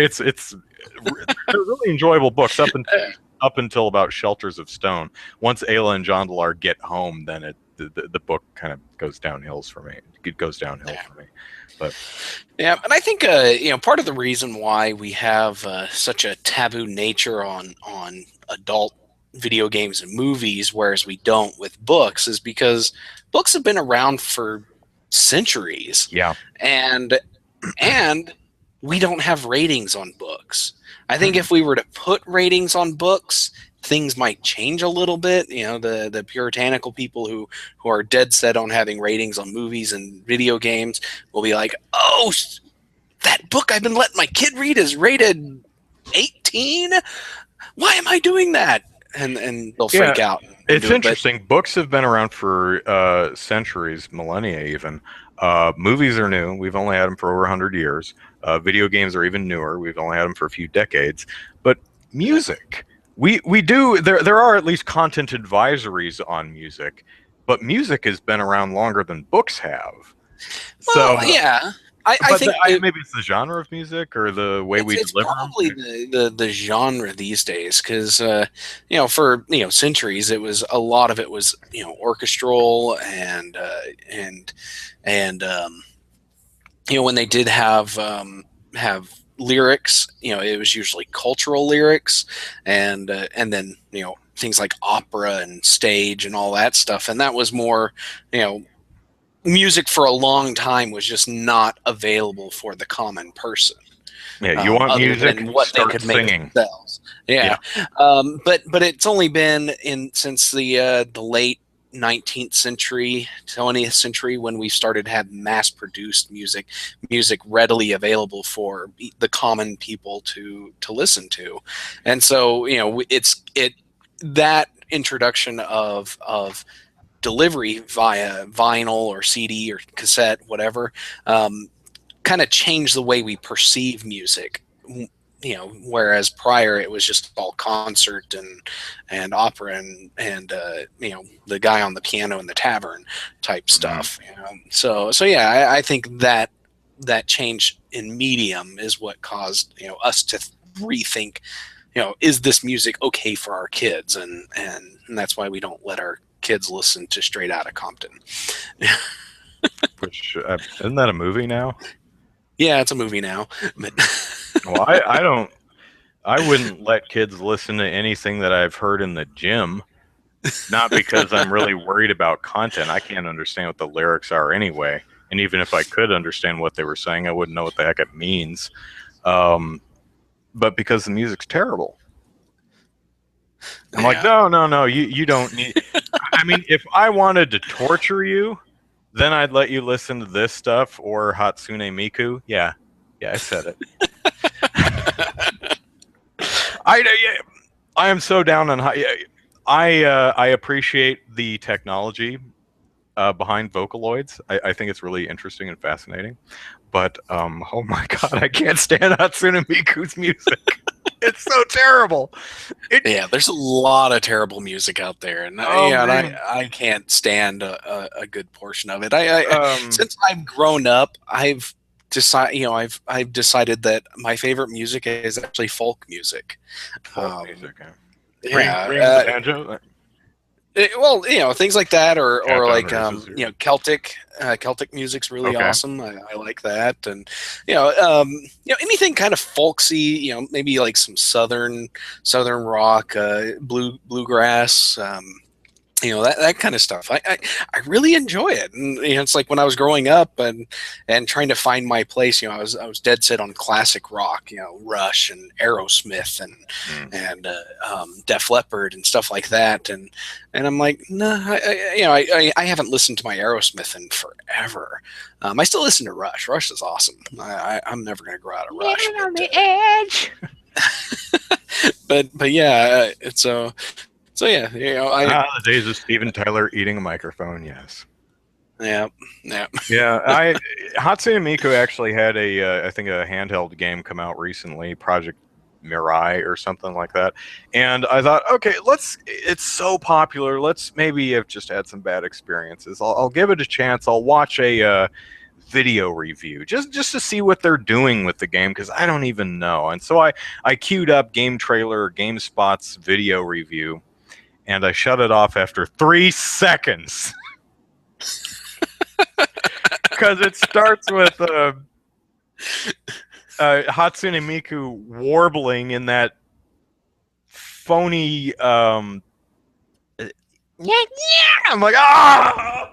A: really enjoyable books up until about Shelters of Stone. Once Ayla and Jondalar get home, then the book kind of goes downhill for me. It goes downhill for me. But
B: yeah, and I think part of the reason why we have such a taboo nature on adult video games and movies, whereas we don't with books, is because books have been around for centuries.
A: Yeah,
B: and we don't have ratings on books. I think if we were to put ratings on books, things might change a little bit. The puritanical people who are dead set on having ratings on movies and video games will be like, oh, that book I've been letting my kid read is rated 18? Why am I doing that? and they'll freak out.
A: It's interesting. Books have been around for centuries, millennia even. Movies are new. We've only had them for over 100 years. Video games are even newer. We've only had them for a few decades. But music, we do. There are at least content advisories on music, but music has been around longer than books have.
B: Well, so yeah. I think
A: maybe it's the genre of music or the way we
B: it's
A: deliver.
B: Probably the genre these days, because for centuries it was a lot of it was orchestral and when they did have lyrics, it was usually cultural lyrics, and then things like opera and stage and all that stuff, and that was more music for a long time was just not available for the common person.
A: Yeah, you want music,
B: than what they could
A: singing.
B: Make themselves. Yeah. But it's only been since the late 19th century, 20th century, when we started to have mass-produced music readily available for the common people to listen to, and so that introduction of delivery via vinyl or CD or cassette, whatever, kind of changed the way we perceive music. Whereas prior it was just all concert and opera and the guy on the piano in the tavern type stuff. So yeah, I think that change in medium is what caused us to rethink. Is this music okay for our kids? And that's why we don't let our kids listen to Straight Outta Compton.
A: Which isn't that a movie now?
B: Yeah, it's a movie now. But
A: well, I wouldn't let kids listen to anything that I've heard in the gym. Not because I'm really worried about content. I can't understand what the lyrics are anyway. And even if I could understand what they were saying, I wouldn't know what the heck it means. But because the music's terrible. I'm like, no, you don't need. I mean, if I wanted to torture you, then I'd let you listen to this stuff or Hatsune Miku. Yeah, I said it. I am so down on. I appreciate the technology behind Vocaloids. I think it's really interesting and fascinating. But oh my god, I can't stand Hatsune Miku's music. It's so terrible.
B: There's a lot of terrible music out there, and I can't stand a good portion of it. Since I've grown up, I've decided that my favorite music is actually folk music.
A: Folk music,
B: yeah.
A: Banjo.
B: Things like that, or like Celtic music's really awesome. I like that, and anything kind of folksy, maybe like some southern rock, bluegrass, that kind of stuff. I really enjoy it, and it's like when I was growing up and trying to find my place. I was dead set on classic rock, Rush and Aerosmith and Def Leppard and stuff like that, and I'm like, no, I haven't listened to my Aerosmith in forever. I still listen to Rush. Rush is awesome. I'm never gonna grow out of Rush.
A: Living on the edge.
B: but yeah, it's So yeah,
A: the days of Steven Tyler eating a microphone. Yes.
B: Yeah.
A: Hatsune Miku actually had I think a handheld game come out recently, Project Mirai or something like that. And I thought, okay, it's so popular. Let's maybe have just had some bad experiences. I'll give it a chance. I'll watch a video review just to see what they're doing with the game, because I don't even know. And so I queued up Game Trailer or GameSpot's video review. And I shut it off after 3 seconds. Because it starts with Hatsune Miku warbling in that phony... I'm like, no!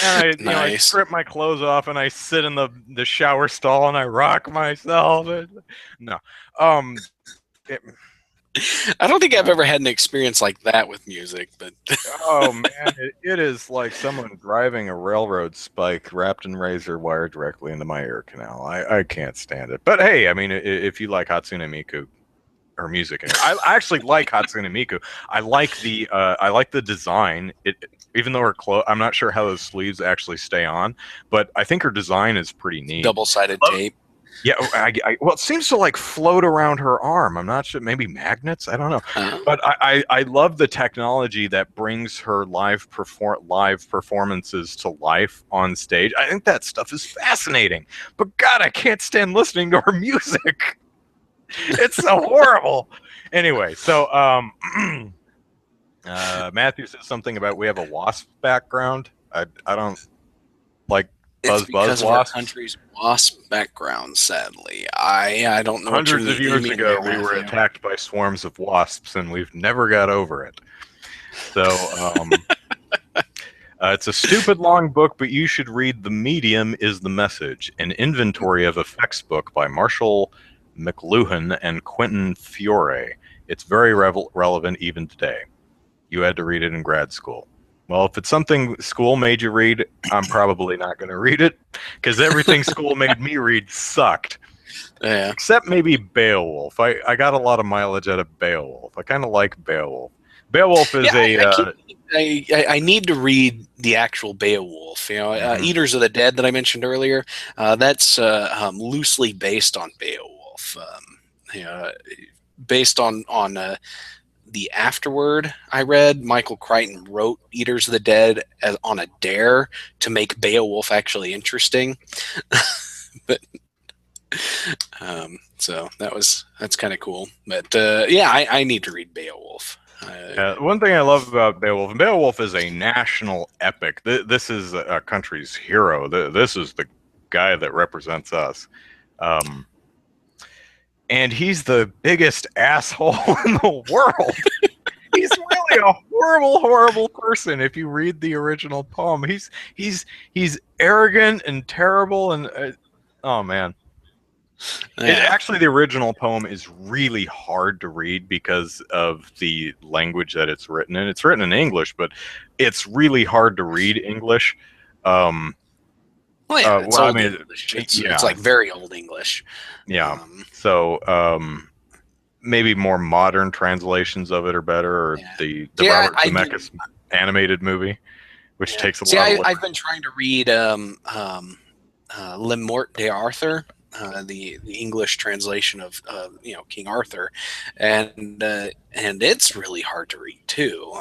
A: And I strip my clothes off and I sit in the shower stall and I rock myself. No.
B: I don't think I've ever had an experience like that with music, but
A: oh man, it is like someone driving a railroad spike wrapped in razor wire directly into my ear canal. I can't stand it. But hey, I mean, if you like Hatsune Miku, her music. I actually like Hatsune Miku. I like the design. Even though I'm not sure how those sleeves actually stay on, but I think her design is pretty neat.
B: Double-sided tape.
A: Yeah, well, it seems to like float around her arm. I'm not sure, maybe magnets. I don't know, but I love the technology that brings her live performances to life on stage. I think that stuff is fascinating. But God, I can't stand listening to her music. It's so horrible. Anyway, so Matthew says something about we have a wasp background. I don't like.
B: It's because of our country's wasp background, sadly. I don't know.
A: Hundreds of years ago, we were attacked by swarms of wasps, and we've never got over it. So, it's a stupid long book, but you should read The Medium is the Message, an inventory of effects book by Marshall McLuhan and Quentin Fiore. It's very relevant even today. You had to read it in grad school. Well, if it's something school made you read, I'm probably not going to read it, because everything school made me read sucked.
B: Yeah.
A: Except maybe Beowulf. I got a lot of mileage out of Beowulf. I kind of like Beowulf. Beowulf is
B: I need to read the actual Beowulf. Eaters of the Dead that I mentioned earlier. That's loosely based on Beowulf. Based on the afterword I read, Michael Crichton wrote Eaters of the Dead on a dare to make Beowulf actually interesting. But so that's kind of cool. But I need to read Beowulf.
A: One thing I love about Beowulf is a national epic. This is a country's hero. This is the guy that represents us. And he's the biggest asshole in the world. He's really a horrible, horrible person. If you read the original poem, he's arrogant and terrible, and oh man. Actually, the original poem is really hard to read because of the language that it's written in. It's written in English, but it's really hard to read English.
B: It's like very old English.
A: Yeah. Maybe more modern translations of it are better, or the Robert Zemeckis animated movie, which takes a lot.
B: I've been trying to read Le Morte d'Arthur, the English translation of King Arthur, and it's really hard to read too.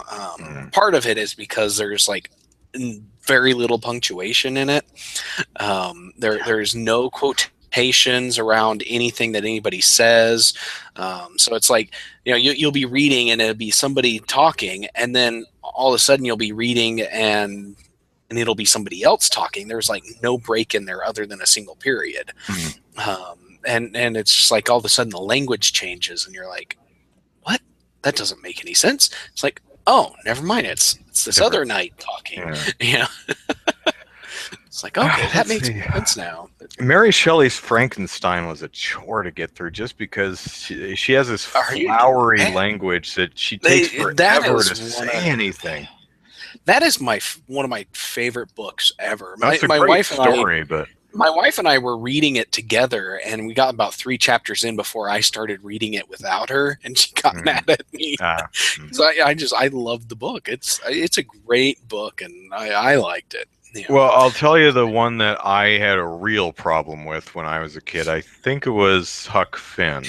B: Part of it is because there's like very little punctuation in it. There's no quotations around anything that anybody says. So it's like, you'll be reading and it'll be somebody talking, and then all of a sudden you'll be reading and it'll be somebody else talking. There's like no break in there other than a single period. And it's just like all of a sudden the language changes and you're like, what? That doesn't make any sense. It's like, oh, never mind. It's this other knight talking. It's like, okay, that makes sense now.
A: Mary Shelley's Frankenstein was a chore to get through, just because she has this flowery language that she takes forever to say anything.
B: That is one of my favorite books ever.
A: That's a great story, but
B: my wife and I were reading it together, and we got about 3 chapters in before I started reading it without her, and she got mad at me. So I loved the book. It's a great book, and I liked it.
A: Well, I'll tell you the one that I had a real problem with when I was a kid. I think it was Huck Finn.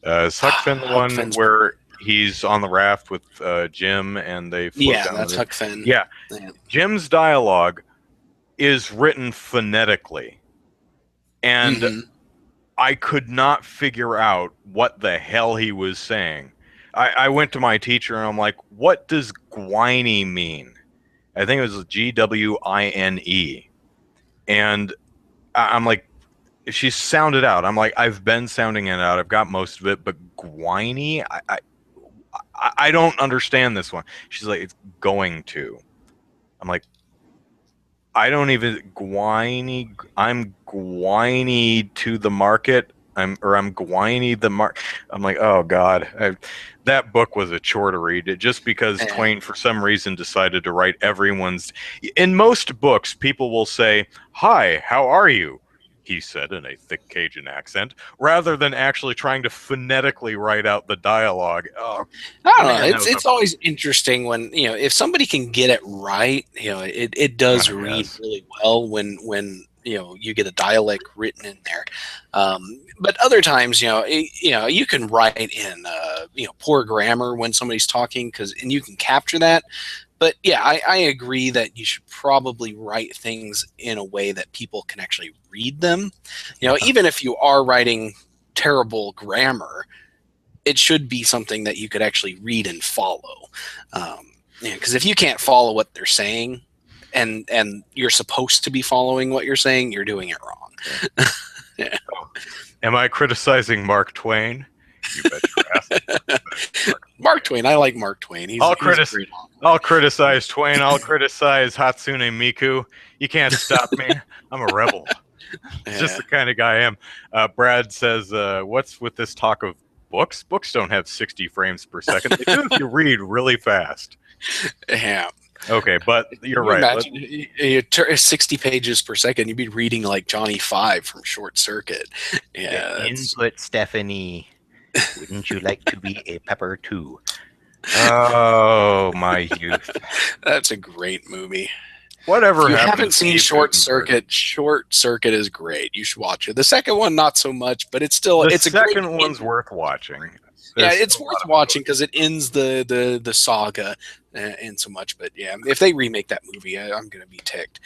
A: Is Huck Finn the one where he's on the raft with Jim and they float down
B: that's Huck Finn.
A: Yeah. Jim's dialogue is written phonetically, and I could not figure out what the hell he was saying. I went to my teacher and I'm like, what does gwine mean? I think it was Gwine. And I'm like, she sounded out. I'm like, I've been sounding it out. I've got most of it, but gwine? I don't understand this one. She's like, it's going to. I'm like, I don't even gwine. I'm gwine to the market. I'm gwine the mark. I'm like, oh God, that book was a chore to read. Just because Twain, for some reason, decided to write everyone's. In most books, people will say, "Hi, how are you?" he said in a thick Cajun accent, rather than actually trying to phonetically write out the dialogue. Oh,
B: I don't know.
A: man,
B: It's always interesting when, if somebody can get it right, it does read
A: yes.
B: really well when you get a dialect written in there. But other times, you can write in poor grammar when somebody's talking, and you can capture that. But yeah, I agree that you should probably write things in a way that people can actually read them. Even if you are writing terrible grammar, it should be something that you could actually read and follow. Because if you can't follow what they're saying, and you're supposed to be following what you're saying, you're doing it wrong. Yeah.
A: Am I criticizing Mark Twain? You bet your ass.
B: Mark Twain. I like Mark Twain.
A: I'll criticize Twain. I'll criticize Hatsune Miku. You can't stop me. I'm a rebel. It's just the kind of guy I am. Brad says, what's with this talk of books? Books don't have 60 frames per second. They do if you read really fast.
B: Yeah.
A: Okay, but you're right.
B: Imagine 60 pages per second. You'd be reading like Johnny Five from Short Circuit. Yeah.
C: Input, Stephanie. Wouldn't you like to be a pepper too?
A: Oh, my youth.
B: That's a great movie.
A: Whatever.
B: If you haven't seen Short Circuit, Short Circuit is great. You should watch it. The second one, not so much, but it's still
A: the
B: it's a
A: second
B: great
A: one's worth watching.
B: Yeah, it's worth watching because it ends the saga and so much. But yeah, if they remake that movie, I'm going to be ticked.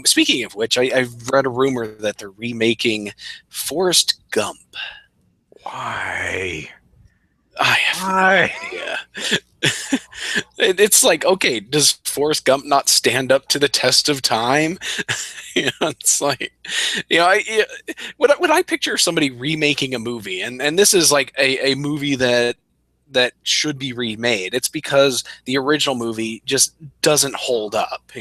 B: Speaking of which, I've read a rumor that they're remaking Forrest Gump.
A: Why?
B: I have no idea. It's like, okay, does Forrest Gump not stand up to the test of time? It's like, when I picture somebody remaking a movie, and this is like a movie that should be remade, it's because the original movie just doesn't hold up.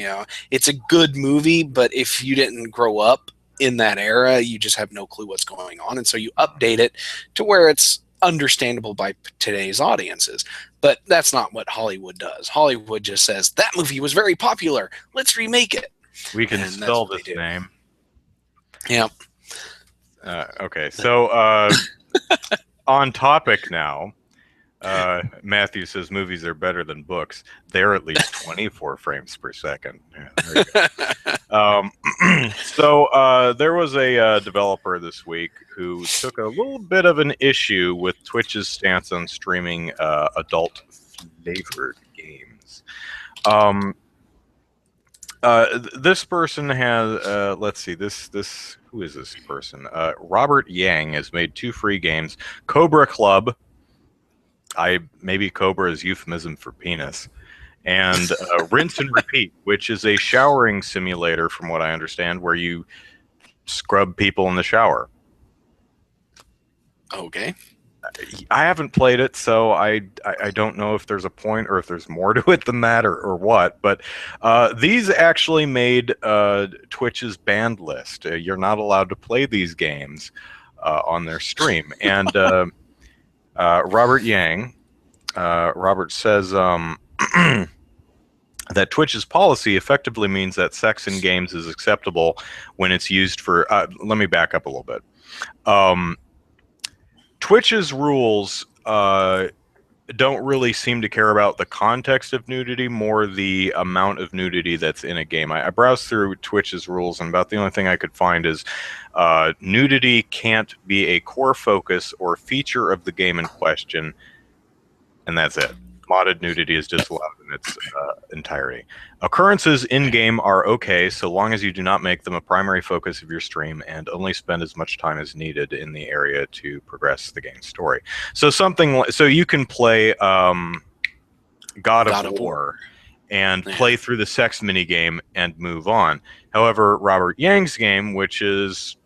B: It's a good movie, but if you didn't grow up in that era, you just have no clue what's going on, and so you update it to where it's understandable by today's audiences. But that's not what Hollywood does. Hollywood just says, that movie was very popular, let's remake it.
A: We can spell this name.
B: Yeah.
A: Okay, so on topic now. Matthew says movies are better than books. They're at least 24 frames per second. Yeah, there you go. So there was a developer this week who took a little bit of an issue with Twitch's stance on streaming adult-flavored games. This person has, let's see, who is this person? Robert Yang has made 2 free games, Cobra Club. Maybe Cobra is euphemism for penis, and Rinse and Repeat, which is a showering simulator, from what I understand, where you scrub people in the shower.
B: Okay.
A: I haven't played it, so I don't know if there's a point or if there's more to it than that or what. But these actually made Twitch's banned list. You're not allowed to play these games on their stream, and Robert Yang, Robert says that Twitch's policy effectively means that sex in games is acceptable when it's used for. Let me back up a little bit. Twitch's rules don't really seem to care about the context of nudity, more the amount of nudity that's in a game. I browsed through Twitch's rules, and about the only thing I could find is nudity can't be a core focus or feature of the game in question, and that's it. Modded nudity is disallowed in its entirety. Occurrences in-game are okay, so long as you do not make them a primary focus of your stream and only spend as much time as needed in the area to progress the game's story. So so you can play God of War and play through the sex minigame and move on. However, Robert Yang's game, which is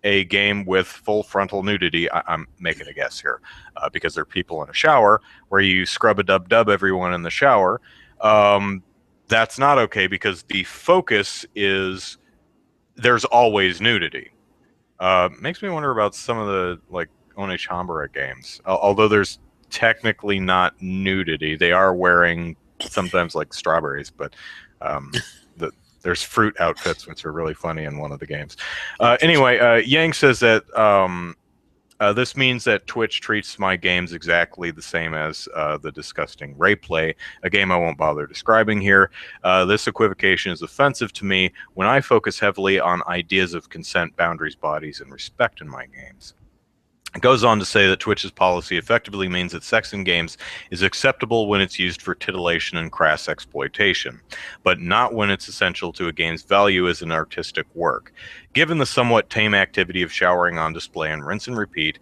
A: a game with full frontal nudity, I'm making a guess here, because there are people in a shower where you scrub-a-dub-dub everyone in the shower. That's not okay because the focus is there's always nudity. Makes me wonder about some of the Onechambara games. Although there's technically not nudity, they are wearing sometimes like strawberries, but There's fruit outfits, which are really funny in one of the games. Anyway, Yang says that this means that Twitch treats my games exactly the same as the disgusting RIAA, a game I won't bother describing here. This equivocation is offensive to me when I focus heavily on ideas of consent, boundaries, bodies, and respect in my games. It goes on to say that Twitch's policy effectively means that sex in games is acceptable when it's used for titillation and crass exploitation, but not when it's essential to a game's value as an artistic work. Given the somewhat tame activity of showering on display and rinse and repeat,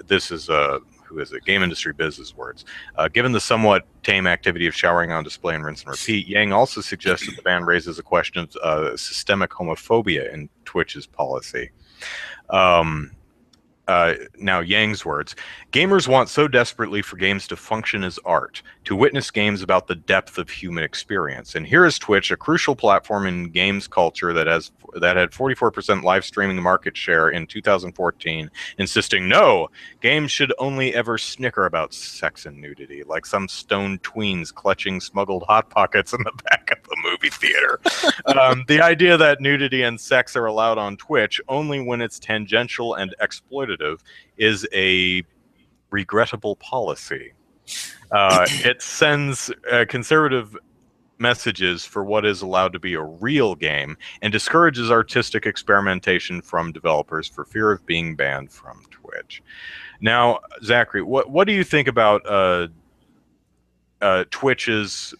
A: this is who is it? Game Industry Biz's words. Given the somewhat tame activity of showering on display and rinse and repeat, Yang also suggests that the ban raises a question of systemic homophobia in Twitch's policy. Now Yang's words, gamers want so desperately for games to function as art, to witness games about the depth of human experience. And here is Twitch, a crucial platform in games culture that had 44% live streaming market share in 2014, insisting no, games should only ever snicker about sex and nudity, like some stoned tweens clutching smuggled Hot Pockets in the back of the movie theater. The idea that nudity and sex are allowed on Twitch only when it's tangential and exploitative is a regrettable policy. It sends conservative messages for what is allowed to be a real game and discourages artistic experimentation from developers for fear of being banned from Twitch. Now, Zachary, what do you think about Twitch's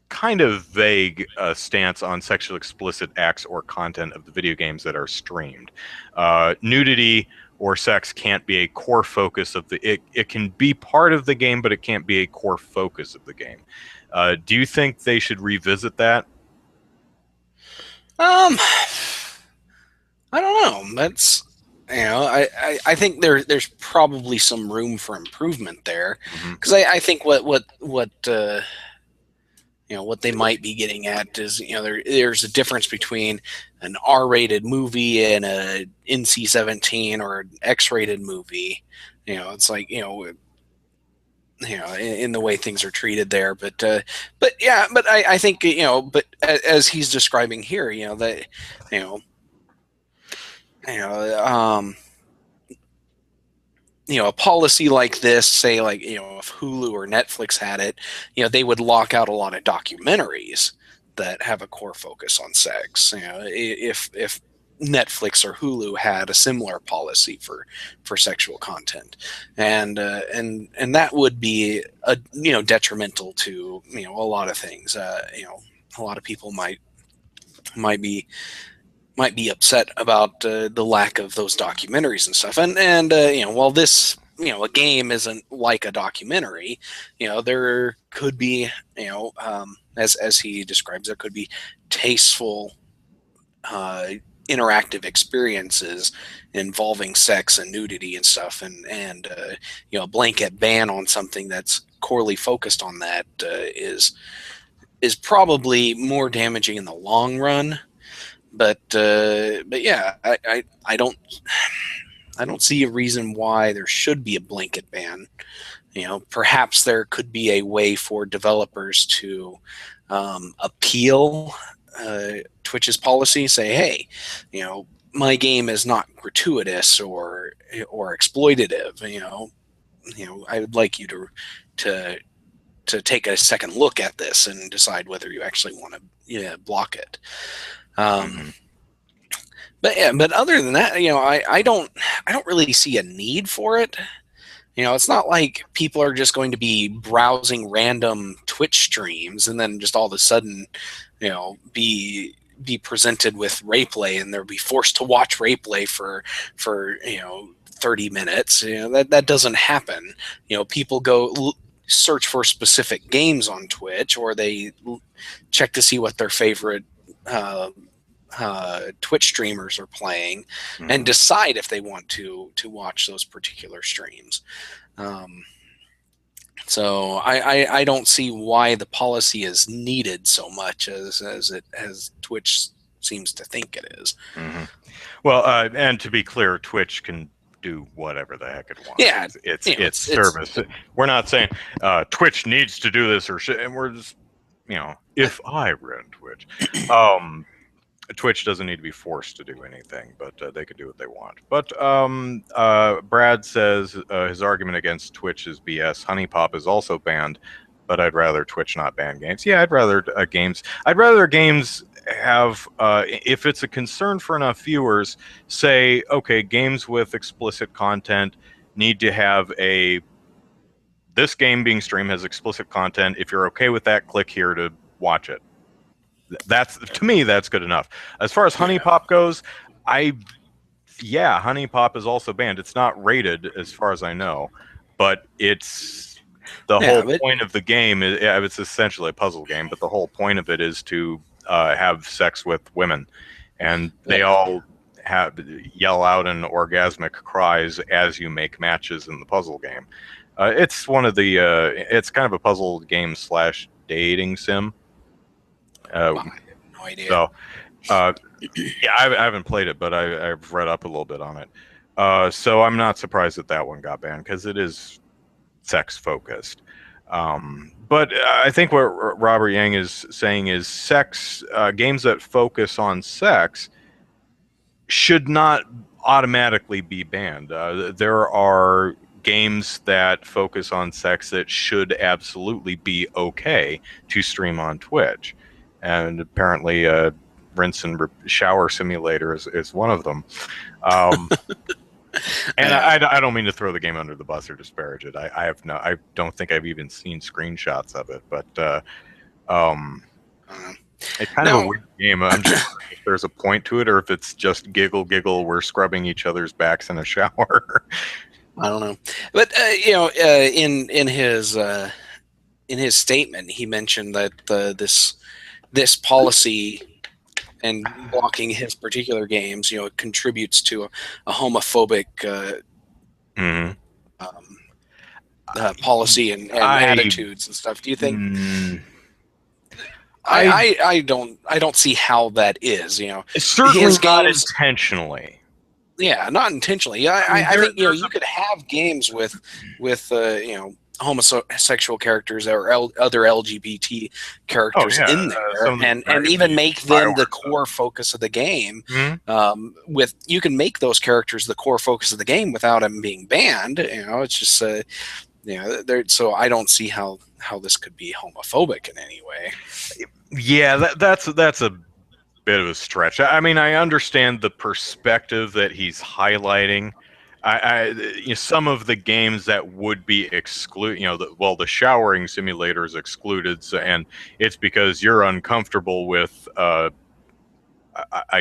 A: kind of vague stance on sexually explicit acts or content of the video games that are streamed? Nudity or sex can't be a core focus of it can be part of the game, but it can't be a core focus of the game. Do you think they should revisit that?
B: I don't know. That's, I think there's probably some room for improvement there, because I think what they might be getting at is, there's a difference between an R-rated movie and a NC-17 or an X-rated movie. It's like, in the way things are treated there. But I think, but as he's describing here, that, a policy like this, say, like, if Hulu or Netflix had it, they would lock out a lot of documentaries that have a core focus on sex. If Netflix or Hulu had a similar policy for sexual content, and that would be detrimental to a lot of things. A lot of people might be upset about the lack of those documentaries and stuff. And while this, a game isn't like a documentary, there could be, as he describes, there could be tasteful, interactive experiences involving sex and nudity and stuff. And a blanket ban on something that's corely focused on that is probably more damaging in the long run. But yeah, I don't see a reason why there should be a blanket ban. Perhaps there could be a way for developers to appeal Twitch's policy, say, hey, my game is not gratuitous or exploitative. I would like you to take a second look at this and decide whether you actually want to block it. But other than that, I don't really see a need for it. It's not like people are just going to be browsing random Twitch streams and then just all of a sudden, be presented with RIAA and they'll be forced to watch RIAA for 30 minutes. That doesn't happen. People go search for specific games on Twitch, or they check to see what their favorite Twitch streamers are playing, and decide if they want to watch those particular streams. So I don't see why the policy is needed so much as Twitch seems to think it is.
A: Well, and to be clear, Twitch can do whatever the heck it wants.
B: Yeah,
A: it's service. We're not saying Twitch needs to do this or shit, and we're just if I ran Twitch. Twitch doesn't need to be forced to do anything, but they could do what they want. But Brad says his argument against Twitch is BS. Honey Pop is also banned, but I'd rather Twitch not ban games. Yeah, I'd rather games have, if it's a concern for enough viewers, say, okay, games with explicit content need to have this game being streamed has explicit content. If you're okay with that, click here to watch it. That's, to me, that's good enough. As far as Honey Pop goes, Honey Pop is also banned. It's not rated as far as I know, but it's the whole point of the game. It's essentially a puzzle game, but the whole point of it is to have sex with women, and they all yell out in orgasmic cries as you make matches in the puzzle game. It's one of the it's kind of a puzzle game / dating sim.
B: I have no idea.
A: So, I haven't played it, but I've read up a little bit on it. So I'm not surprised that one got banned because it is sex focused. But I think what Robert Yang is saying is games that focus on sex should not automatically be banned. There are games that focus on sex that should absolutely be okay to stream on Twitch. And apparently Rinse and Shower Simulator is one of them. And I don't mean to throw the game under the bus or disparage it. I don't think I've even seen screenshots of it, but it's kind of a weird game. I'm just wondering if there's a point to it, or if it's just giggle, we're scrubbing each other's backs in a shower.
B: I don't know, but in his statement, he mentioned that this policy and blocking his particular games, contributes to a homophobic policy and attitudes and stuff. Do you think? I don't see how that is.
A: It's certainly not intentionally.
B: Yeah, not intentionally. I think you could have games with homosexual characters or other LGBT characters in there, and even make them the core focus of the game. Mm-hmm. You can make those characters the core focus of the game without them being banned. It's just so I don't see how this could be homophobic in any way.
A: Yeah, that's a bit of a stretch. I mean, I understand the perspective that he's highlighting. Some of the games that would be excluded, the showering simulator is excluded, and it's because you're uncomfortable with, I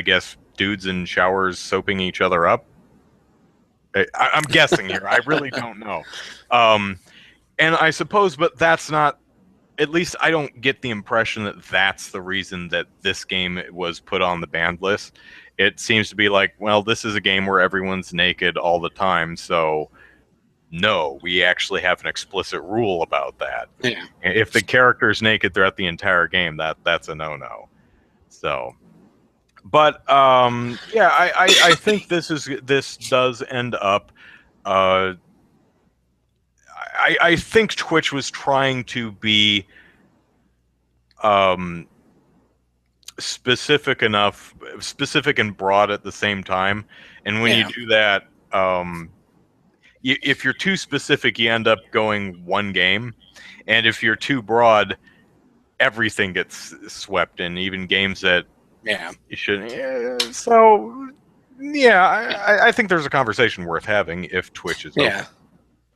A: guess, dudes in showers soaping each other up. I'm guessing here. I really don't know. And I suppose, but that's not, at least I don't get the impression that that's the reason that this game was put on the banned list. It seems to be like, well, this is a game where everyone's naked all the time, so no, we actually have an explicit rule about that.
B: Yeah.
A: If the character's naked throughout the entire game, that's a no-no. So, but I think this does end up. I think Twitch was trying to be specific and broad at the same time, and when you do that, if you're too specific, you end up going one game, and if you're too broad, everything gets swept in, even games that you shouldn't. I think there's a conversation worth having if Twitch is open.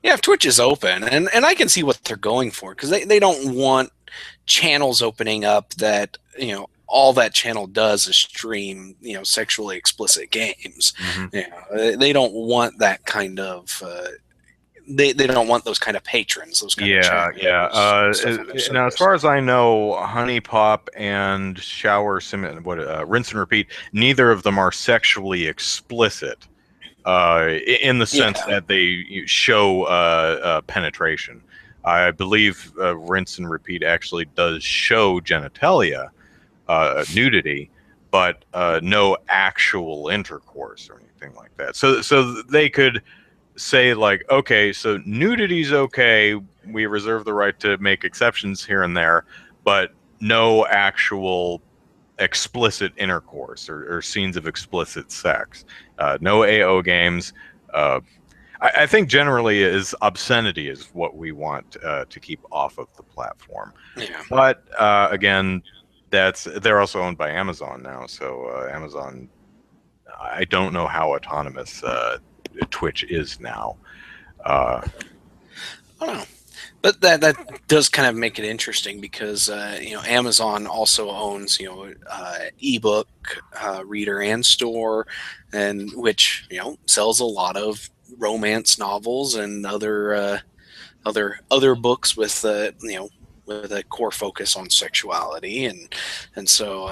B: Yeah, if Twitch is open, and I can see what they're going for, because they don't want channels opening up that all that channel does is stream sexually explicit games. Mm-hmm. They don't want that kind of they don't want those kind of patrons, those kind of channels.
A: Now, as far as I know, Honey Pop and Rinse and Repeat, neither of them are sexually explicit. In the sense that they show penetration. I believe Rinse and Repeat actually does show genitalia, nudity, but no actual intercourse or anything like that. So they could say, like, okay, so nudity's okay, we reserve the right to make exceptions here and there, but no actual explicit intercourse or scenes of explicit sex. No AO games. I think generally is obscenity is what we want to keep off of the platform.
B: Yeah.
A: But again, they're also owned by Amazon now, so Amazon. I don't know how autonomous Twitch is now.
B: I don't know. But that does kind of make it interesting because Amazon also owns ebook reader and store, and which sells a lot of romance novels and other books with with a core focus on sexuality, and so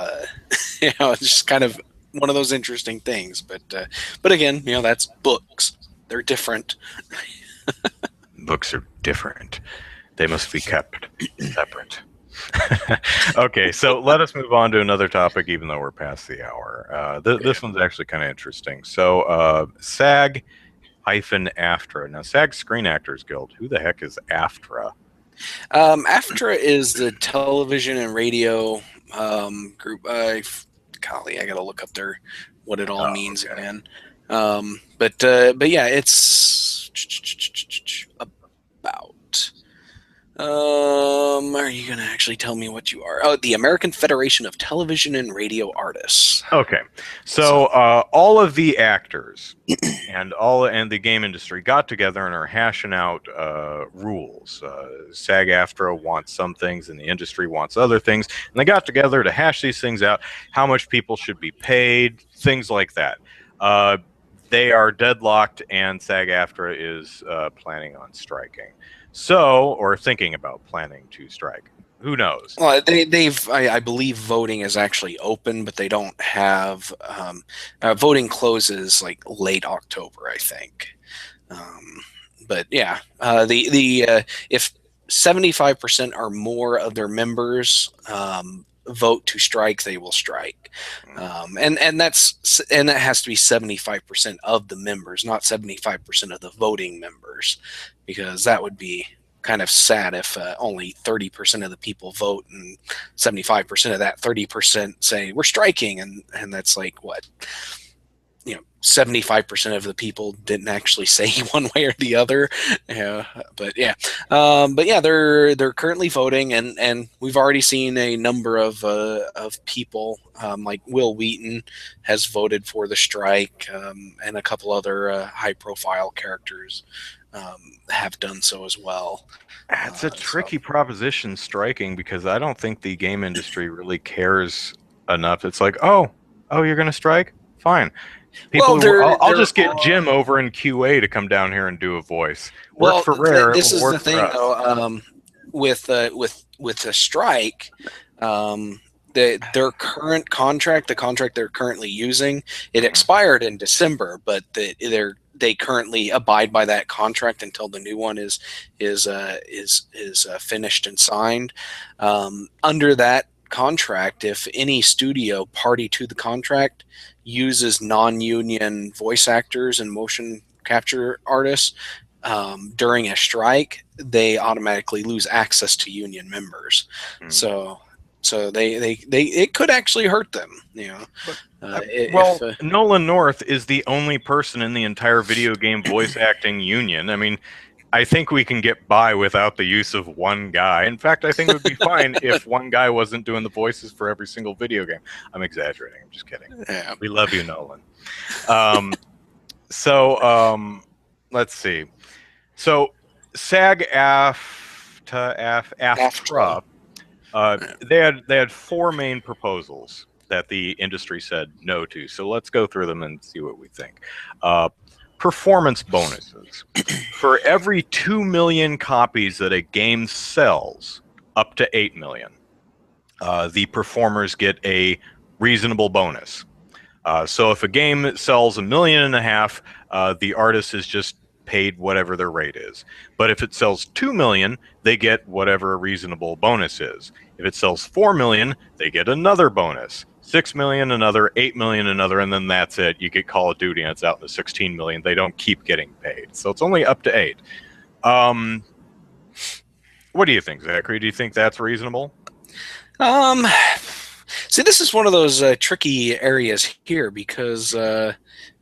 B: it's just kind of one of those interesting things. But again, that's books. They're different.
A: Books are different. They must be kept separate. Okay, so let us move on to another topic, even though we're past the hour. This one's actually kind of interesting. So, SAG-AFTRA. Now, SAG Screen Actors Guild. Who the heck is AFTRA?
B: AFTRA is the television and radio group. Golly, I got to look up what it all means again. But yeah, it's about. Are you going to actually tell me what you are? Oh, the American Federation of Television and Radio Artists.
A: Okay, so all of the actors and the game industry got together and are hashing out rules. SAG-AFTRA wants some things, and the industry wants other things, and they got together to hash these things out. How much people should be paid, things like that. They are deadlocked, and SAG-AFTRA is planning on striking. Or thinking about planning to strike. Who knows?
B: Well, I believe voting is actually open, but they don't have voting closes like late October, I think. But yeah, if 75% or more of their members vote to strike, they will strike, and that has to be 75% of the members, not 75% of the voting members, because that would be kind of sad if only 30% of the people vote and 75% of that 30% say we're striking, and that's like what 75% of the people didn't actually say one way or the other. But yeah, they're currently voting, and we've already seen a number of people, like Will Wheaton has voted for the strike, and a couple other high-profile characters have done so as well.
A: It's a tricky proposition, striking, because I don't think the game industry really cares enough. It's like, oh, you're going to strike? Fine. I'll just get Jim over in QA to come down here and do a voice. Work for Rare.
B: This is the thing, though. With the strike, their current contract, the contract they're currently using, it expired in December, but they currently abide by that contract until the new one is finished and signed. Under that contract, if any studio party to the contract uses non-union voice actors and motion capture artists during a strike, they automatically lose access to union members. So it could actually hurt them.
A: Nolan North is the only person in the entire video game voice acting union. I mean, I think we can get by without the use of one guy. In fact, I think it would be fine if one guy wasn't doing the voices for every single video game. I'm exaggerating. I'm just kidding.
B: Yeah.
A: We love you, Nolan. Let's see. So SAG-AFTRA, they had four main proposals that the industry said no to. So let's go through them and see what we think. Performance bonuses. For every 2 million copies that a game sells, up to 8 million, the performers get a reasonable bonus. So if a game sells 1.5 million, the artist is just paid whatever their rate is. But if it sells 2 million, they get whatever a reasonable bonus is. If it sells 4 million, they get another bonus. 6 million, another, 8 million, another, and then that's it. You get Call of Duty and it's out in the 16 million. They don't keep getting paid. So it's only up to 8. What do you think, Zachary? Do you think that's reasonable?
B: Um, See, this is one of those tricky areas here because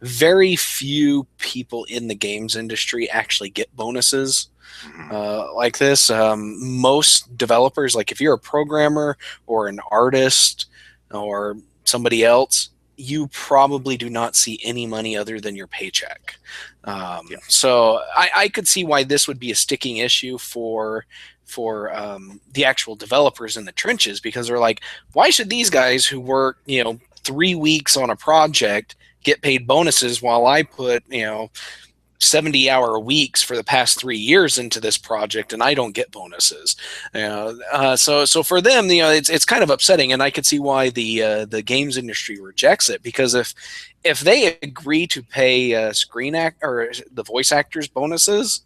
B: very few people in the games industry actually get bonuses
A: Mhm.
B: like this. Most developers, like if you're a programmer or an artist or somebody else, you probably do not see any money other than your paycheck.
A: Yeah.
B: So I could see why this would be a sticking issue for the actual developers in the trenches, because they're like, why should these guys who work 3 weeks on a project get paid bonuses while I put 70-hour weeks for the past 3 years into this project and I don't get bonuses. So for them, it's kind of upsetting, and I could see why the games industry rejects it, because if they agree to pay screen act or the voice actors bonuses,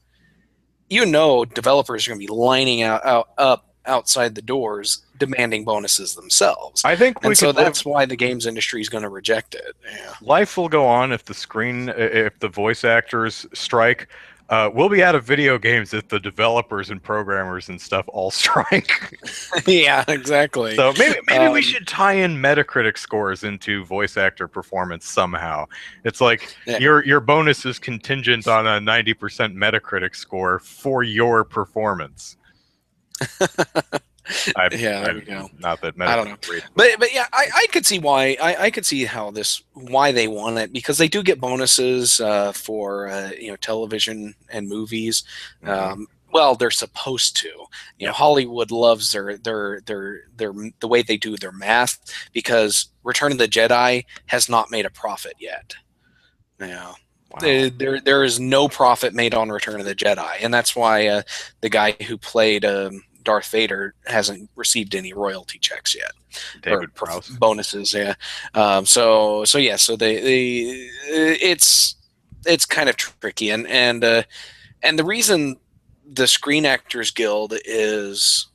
B: developers are going to be lining up outside the doors demanding bonuses themselves,
A: I think we
B: and so
A: could live.
B: that's why the games industry is going to reject it. Yeah.
A: Life will go on if the voice actors strike. We'll be out of video games if the developers and programmers and stuff all strike.
B: Yeah, exactly.
A: So maybe we
B: Um,
A: should tie in Metacritic scores into voice actor performance somehow. It's like
B: yeah.
A: your bonus is contingent on a 90% Metacritic score for your performance.
B: Yeah, there we go.
A: Not that
B: I don't know,
A: Metacritic rates.
B: but yeah, I could see why. I could see why they want it, because they do get bonuses for television and movies. Well, they're supposed to. Hollywood loves the way they do their math, because Return of the Jedi has not made a profit yet. Yeah.
A: Wow.
B: There is no profit made on Return of the Jedi, and that's why the guy who played Darth Vader hasn't received any royalty checks yet,
A: David
B: or
A: Prowse.
B: bonuses. Yeah. So it's kind of tricky, and the reason the Screen Actors Guild is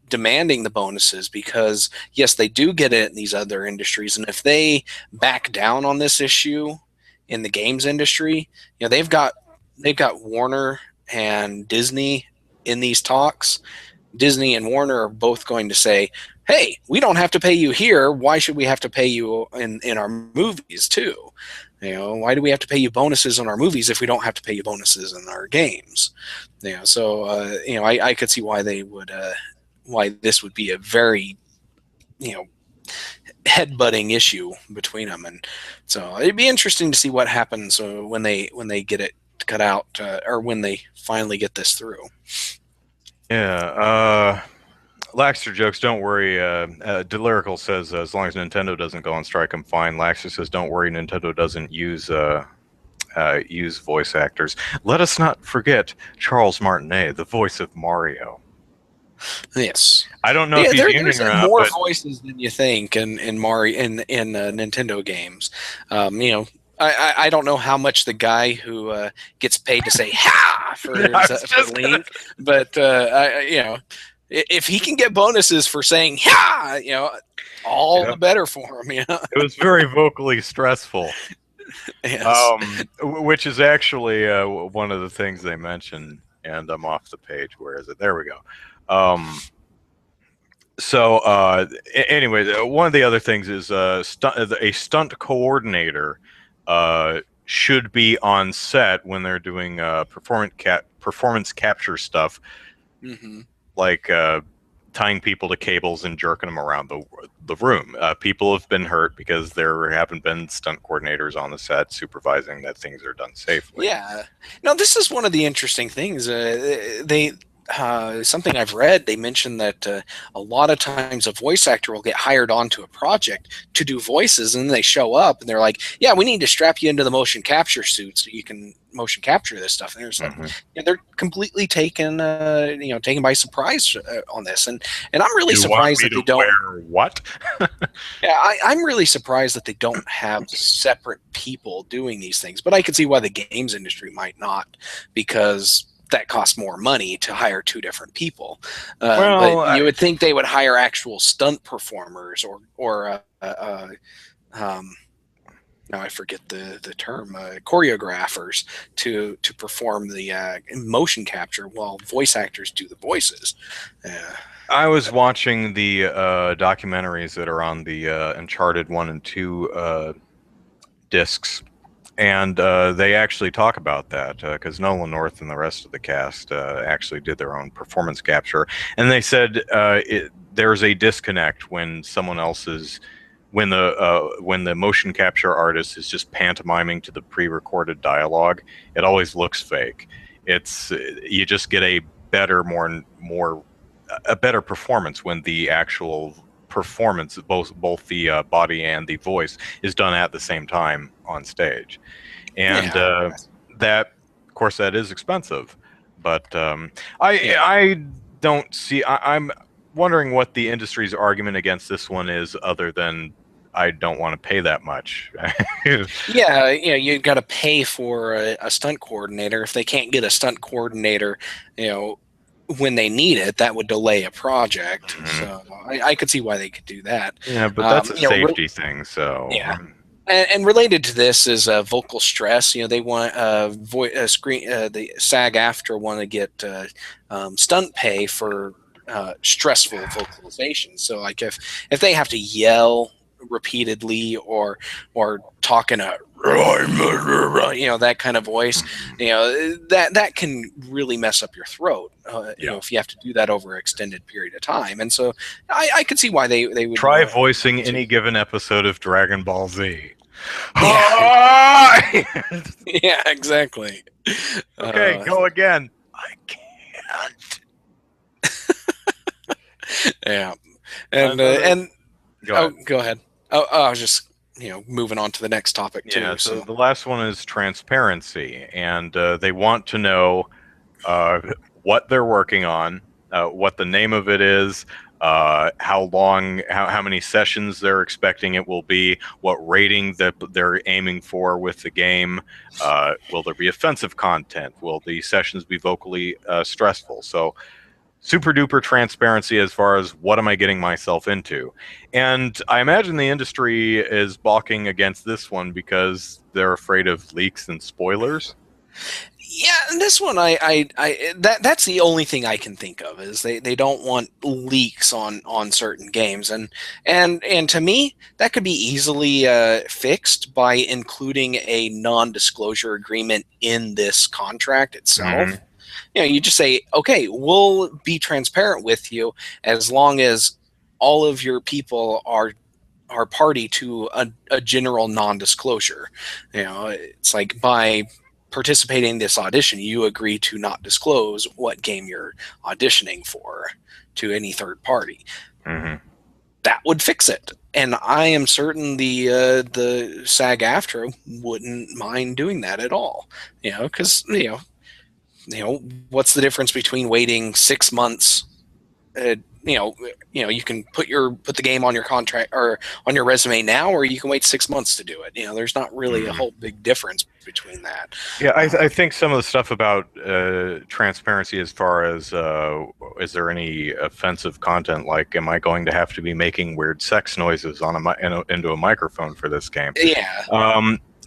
B: demanding the bonuses, because yes, they do get it in these other industries, and if they back down on this issue in the games industry, they've got Warner and Disney in these talks. Disney and Warner are both going to say, "Hey, we don't have to pay you here. Why should we have to pay you in our movies too? Why do we have to pay you bonuses on our movies if we don't have to pay you bonuses in our games?" I could see why they would why this would be a very you know headbutting issue between them, and so it'd be interesting to see what happens when they get it cut out, or when they finally get this through.
A: Yeah. Laxter jokes, don't worry. Delirical says, as long as Nintendo doesn't go on strike, I'm fine. Laxter says, don't worry, Nintendo doesn't use voice actors. Let us not forget Charles Martinet, the voice of Mario.
B: Yes,
A: I don't know if he's
B: there's
A: using or not,
B: more
A: but
B: voices than you think in Mario in Nintendo games. I don't know how much the guy who gets paid to say "ha" for Link, but if he can get bonuses for saying "ha," all the better for him.
A: It was very vocally stressful.
B: Yes.
A: Which is actually one of the things they mentioned, and I'm off the page. Where is it? There we go. Anyway, one of the other things is a stunt coordinator should be on set when they're doing performance capture stuff, like tying people to cables and jerking them around the room. People have been hurt because there haven't been stunt coordinators on the set supervising that things are done safely.
B: Yeah. Now, this is one of the interesting things. Something I've read, they mentioned that a lot of times a voice actor will get hired onto a project to do voices, and they show up and they're like, yeah, we need to strap you into the motion capture suit so you can motion capture this stuff. And they're completely taken by surprise on this. And I'm really surprised that they don't
A: wear what?
B: Yeah, I'm really surprised that they don't have separate people doing these things, but I could see why the games industry might not, because that costs more money to hire two different people. But you would think they would hire actual stunt performers or now I forget the term, choreographers to perform the motion capture while voice actors do the voices.
A: I was watching the documentaries that are on the Uncharted 1 and 2 discs, and they actually talk about that because Nolan North and the rest of the cast actually did their own performance capture, and they said there's a disconnect when someone else's when the motion capture artist is just pantomiming to the pre-recorded dialogue. It always looks fake. You just get a better, more a better performance when the actual performance, both the body and the voice, is done at the same time on stage. And that, of course, that is expensive. But I don't see. I'm wondering what the industry's argument against this one is, other than I don't want to pay that much.
B: Yeah, you got to pay for a stunt coordinator. If they can't get a stunt coordinator, when they need it, that would delay a project. So I could see why they could do that.
A: Yeah, but that's a safety thing. So
B: yeah. And related to this is vocal stress. They want the SAG-AFTRA want to get stunt pay for stressful vocalization. So like if they have to yell repeatedly or talk in a that kind of voice, that can really mess up your throat. If you have to do that over an extended period of time. And so I could see why they would
A: try voicing any given episode of Dragon Ball Z.
B: Yeah, yeah, exactly.
A: Okay, go again. I can't.
B: Yeah, and go ahead. I was just moving on to the next topic too.
A: Yeah, so the last one is transparency, and they want to know what they're working on, what the name of it is, how long, how many sessions they're expecting it will be, what rating that they're aiming for with the game. Will there be offensive content? Will the sessions be vocally stressful? So super duper transparency as far as what am I getting myself into. And I imagine the industry is balking against this one because they're afraid of leaks and spoilers.
B: Yeah, and this one, that's the only thing I can think of is they don't want leaks on certain games, and to me that could be easily fixed by including a non-disclosure agreement in this contract itself. Mm-hmm. You just say, okay, we'll be transparent with you as long as all of your people are party to a general non-disclosure. It's like by participating in this audition, you agree to not disclose what game you're auditioning for to any third party. Mm-hmm. That would fix it. And I am certain the SAG-AFTRA wouldn't mind doing that at all. Because what's the difference between waiting 6 months? You can put the game on your contract or on your resume now, or you can wait 6 months to do it. There's not really a whole big difference between that.
A: Yeah, I think some of the stuff about transparency, as far as is there any offensive content? Like, am I going to have to be making weird sex noises on into a microphone for this game?
B: Yeah.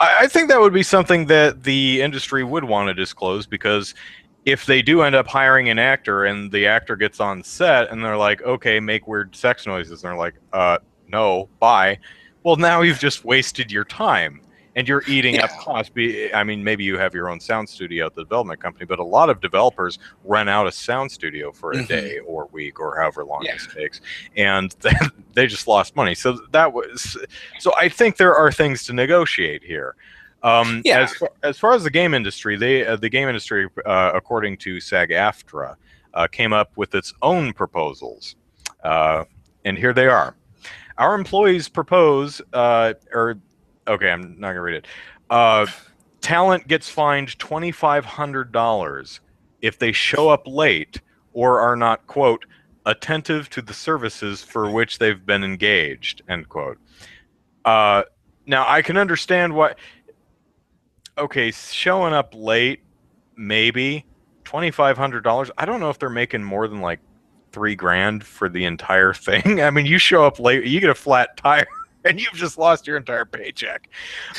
A: I think that would be something that the industry would want to disclose, because if they do end up hiring an actor and the actor gets on set and they're like, okay, make weird sex noises, and they're like, no, bye. Well, now you've just wasted your time and you're eating up costs. I mean, maybe you have your own sound studio at the development company, but a lot of developers rent out a sound studio for a day or week or however long this takes, and they just lost money. So I think there are things to negotiate here. As far as the game industry, the game industry, according to SAG-AFTRA, came up with its own proposals, and here they are. Our employees propose, okay, I'm not gonna read it. Talent gets fined $2,500 if they show up late or are not, quote, attentive to the services for which they've been engaged, end quote. Now I can understand why. Okay, showing up late, maybe $2,500. I don't know if they're making more than like $3,000 for the entire thing. I mean, you show up late, you get a flat tire. and you've just lost your entire paycheck.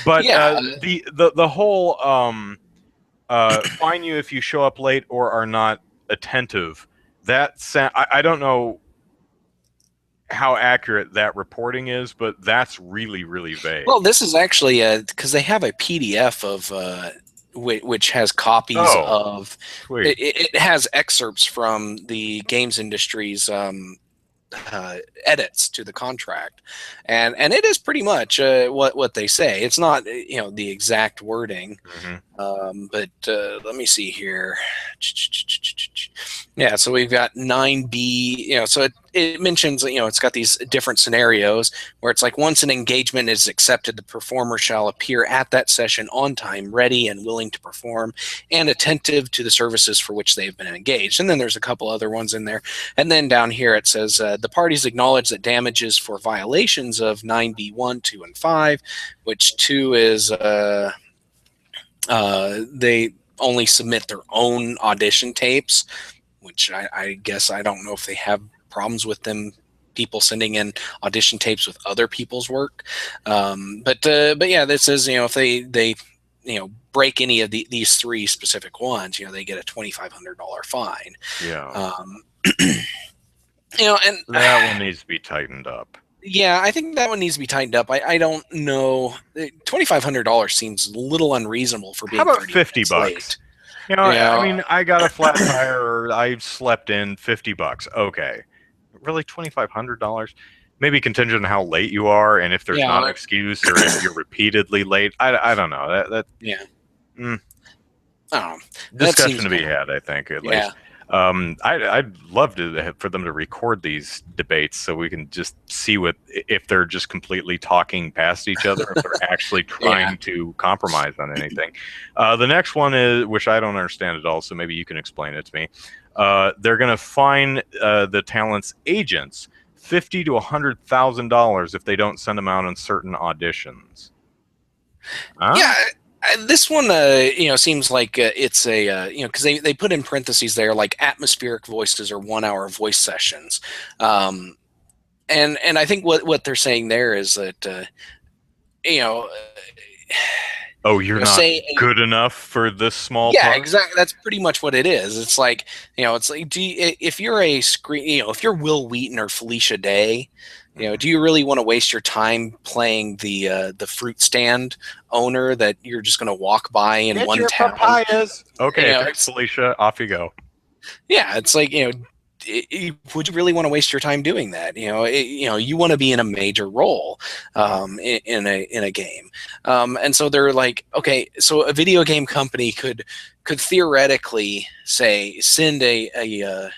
A: But
B: Yeah.
A: the whole fine you if you show up late or are not attentive. I don't know how accurate that reporting is, but that's really, really vague.
B: Well, this is actually because they have a PDF of which has copies of.
A: Sweet.
B: It has excerpts from the games industry's edits to the contract, and it is pretty much what they say. It's not the exact wording, but let me see here. Yeah, so we've got 9B. So it mentions it's got these different scenarios where it's like once an engagement is accepted, the performer shall appear at that session on time, ready and willing to perform, and attentive to the services for which they have been engaged. And then there's a couple other ones in there. And then down here it says the parties acknowledge that damages for violations of 9B1, 2, and 5, which 2 is they only submit their own audition tapes, which I guess I don't know if they have problems with people sending in audition tapes with other people's work. But yeah, this says if they break any of these 3 specific ones, they get a $2,500 fine.
A: Yeah.
B: And
A: that one needs to be tightened up.
B: Yeah, I think that one needs to be tightened up. I don't know. $2,500 seems a little unreasonable for being.
A: How about $50?
B: Late.
A: I mean, I got a flat tire, or I slept in. $50. Okay, really $2,500? Maybe contingent on how late you are, and if there's not an excuse, or if you're repeatedly late. I don't know. That
B: yeah.
A: I don't
B: know.
A: Discussion to be had, I think, at least. I'd love for them to record these debates so we can just see if they're just completely talking past each other, if they're actually trying to compromise on anything. The next one is, which I don't understand at all, so maybe you can explain it to me. They're going to fine the talent's agents $50,000 to $100,000 if they don't send them out on certain auditions.
B: Yeah. This one, seems like it's a, because they put in parentheses there, like atmospheric voices or 1 hour voice sessions. And I think what they're saying there is that,
A: oh, you're not good enough for this small part?
B: Yeah, exactly. That's pretty much what it is. It's like, it's like, if you're a screen, if you're Will Wheaton or Felicia Day, do you really want to waste your time playing the fruit stand owner that you're just going to walk by in
A: Get
B: one
A: your
B: town?
A: Papayas. Okay, thanks, Felicia. Off you go.
B: Yeah, it's like would you really want to waste your time doing that? You want to be in a major role in a game, and so they're like, okay, so a video game company could theoretically send an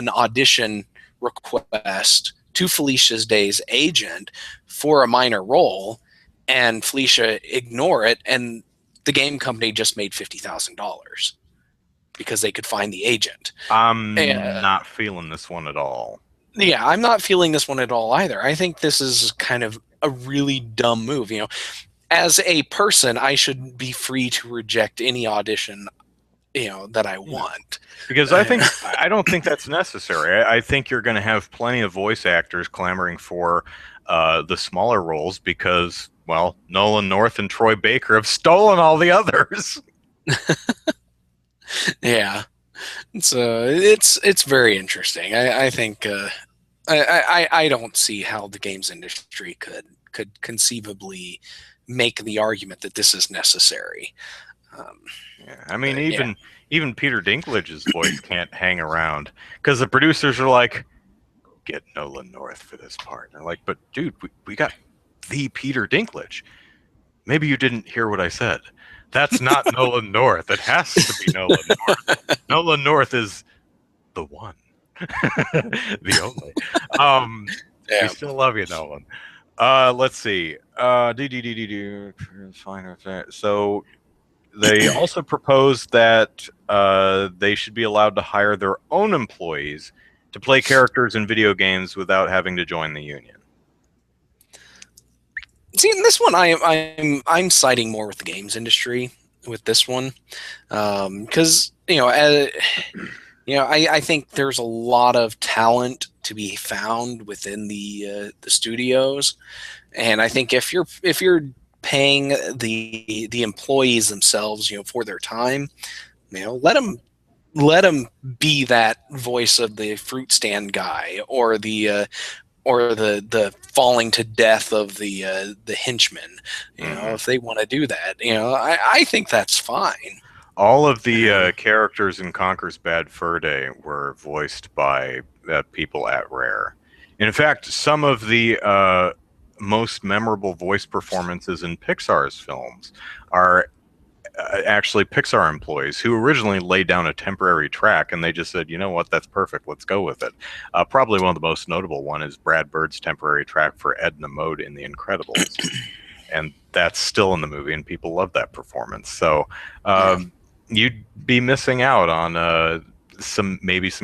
B: audition request to Felicia Day's agent for a minor role, and Felicia ignore it, and the game company just made $50,000 because they could find the agent.
A: I'm not feeling this one at all.
B: Yeah, I'm not feeling this one at all either. I think this is kind of a really dumb move. As a person, I should be free to reject any audition that I want.
A: Because I don't think that's necessary. I think you're going to have plenty of voice actors clamoring for the smaller roles because, well, Nolan North and Troy Baker have stolen all the others.
B: Yeah, it's very interesting. I think I don't see how the games industry could conceivably make the argument that this is necessary.
A: I mean, even Peter Dinklage's voice can't hang around because the producers are like, get Nolan North for this part. And they're like, but dude, we got the Peter Dinklage. Maybe you didn't hear what I said. That's not Nolan North. It has to be Nolan North. Nolan North is the one, the only. We still love you, Nolan. Let's see. So they also proposed that they should be allowed to hire their own employees to play characters in video games without having to join the union.
B: See, in this one, I'm siding more with the games industry with this one, because I think there's a lot of talent to be found within the studios, And I think if you're paying the employees themselves, for their time, let them be that voice of the fruit stand guy, or the falling to death of the henchman. If they want to do that, I think that's fine.
A: All of the characters in Conker's Bad Fur Day were voiced by people at Rare. In fact, some of the most memorable voice performances in Pixar's films are actually Pixar employees who originally laid down a temporary track, and they just said, you know what, that's perfect, let's go with it. Probably one of the most notable one is Brad Bird's temporary track for Edna Mode in The Incredibles. And that's still in the movie, and people love that performance. So you'd be missing out on some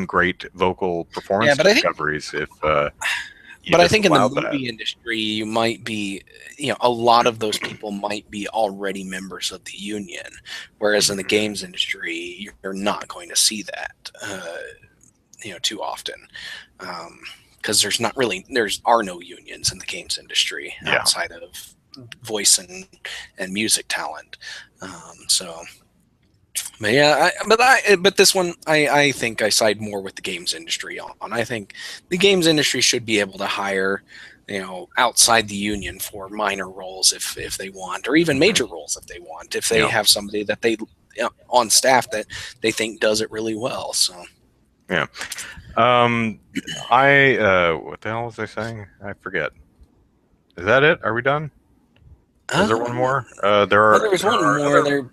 A: great vocal performance discoveries if
B: but I think in the movie industry, you might be, a lot of those people might be already members of the union, whereas in the games industry, you're not going to see that, too often, because there are no unions in the games industry outside of voice and music talent. But this one, I think I side more with the games industry on. I think the games industry should be able to hire, outside the union for minor roles if they want, or even major roles if they want, if they have somebody that they on staff that they think does it really well. So
A: yeah, what the hell was I saying? I forget. Is that it? Are we done? Is there one more? There was
B: one more. There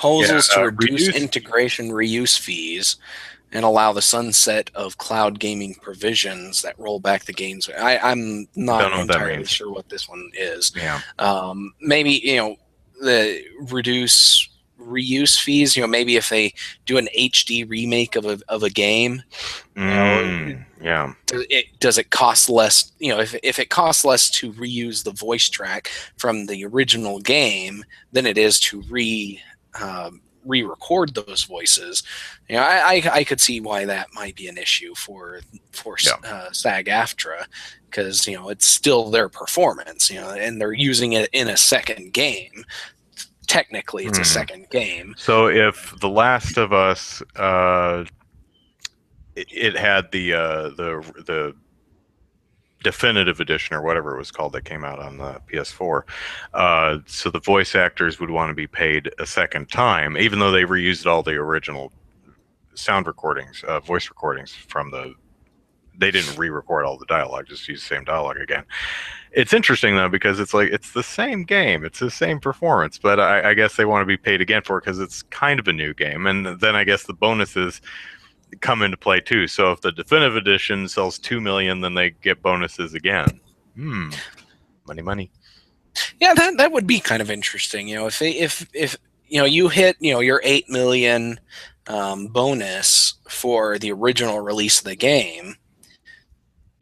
B: proposals to reduce integration reuse fees and allow the sunset of cloud gaming provisions that roll back the games. I'm not entirely sure what this one is.
A: Yeah.
B: Maybe, the reduce reuse fees, maybe if they do an HD remake of a game, does it cost less, if it costs less to reuse the voice track from the original game than it is to re-record those voices, I could see why that might be an issue for SAG-AFTRA, because it's still their performance, and they're using it in a second game. Technically, it's a second game.
A: So if The Last of Us, it had the definitive edition or whatever it was called that came out on the PS4. So the voice actors would want to be paid a second time, even though they reused all the original sound recordings, voice recordings from they didn't re-record all the dialogue, just use the same dialogue again. It's interesting though, because it's the same game, it's the same performance, but I guess they want to be paid again for it because it's kind of a new game, and then I guess the bonuses come into play too. So if the definitive edition sells 2 million, then they get bonuses again. Money.
B: Yeah, that would be kind of interesting. If you hit your 8 million bonus for the original release of the game,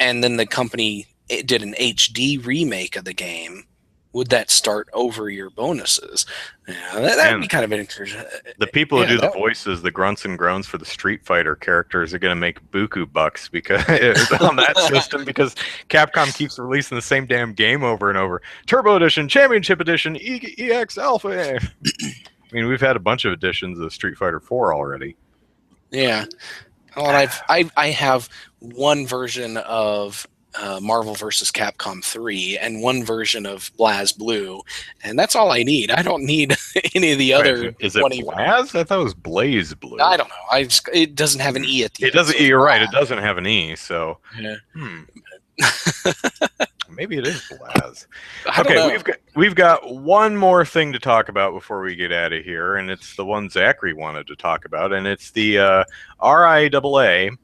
B: and then the company did an HD remake of the game, would that start over your bonuses? That would be kind of interesting.
A: The people who do the voices, the grunts and groans for the Street Fighter characters, are going to make buku bucks because on that system, because Capcom keeps releasing the same damn game over and over. Turbo Edition, Championship Edition, EX Alpha. I mean, we've had a bunch of editions of Street Fighter 4 already.
B: Yeah. Well, I have one version of Marvel vs. Capcom 3 and one version of BlazBlue, and that's all I need. I don't need any of the other.
A: Is it Blaz? I thought it was BlazBlue.
B: I don't know. It doesn't have an E at the end.
A: It doesn't. You're right. It doesn't have an E. So
B: yeah.
A: Maybe it is Blaz. Okay, we've got one more thing to talk about before we get out of here, and it's the one Zachary wanted to talk about, and it's the RIAA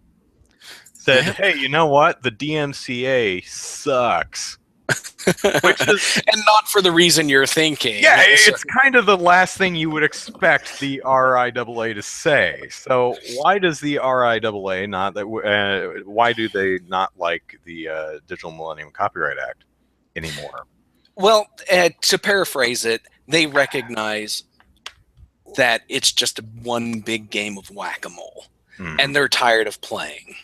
A: said, hey, you know what? The DMCA sucks.
B: And not for the reason you're thinking.
A: Yeah, it's kind of the last thing you would expect the RIAA to say. So why does the RIAA why do they not like the Digital Millennium Copyright Act anymore?
B: Well, to paraphrase it, they recognize that it's just one big game of whack-a-mole, and they're tired of playing.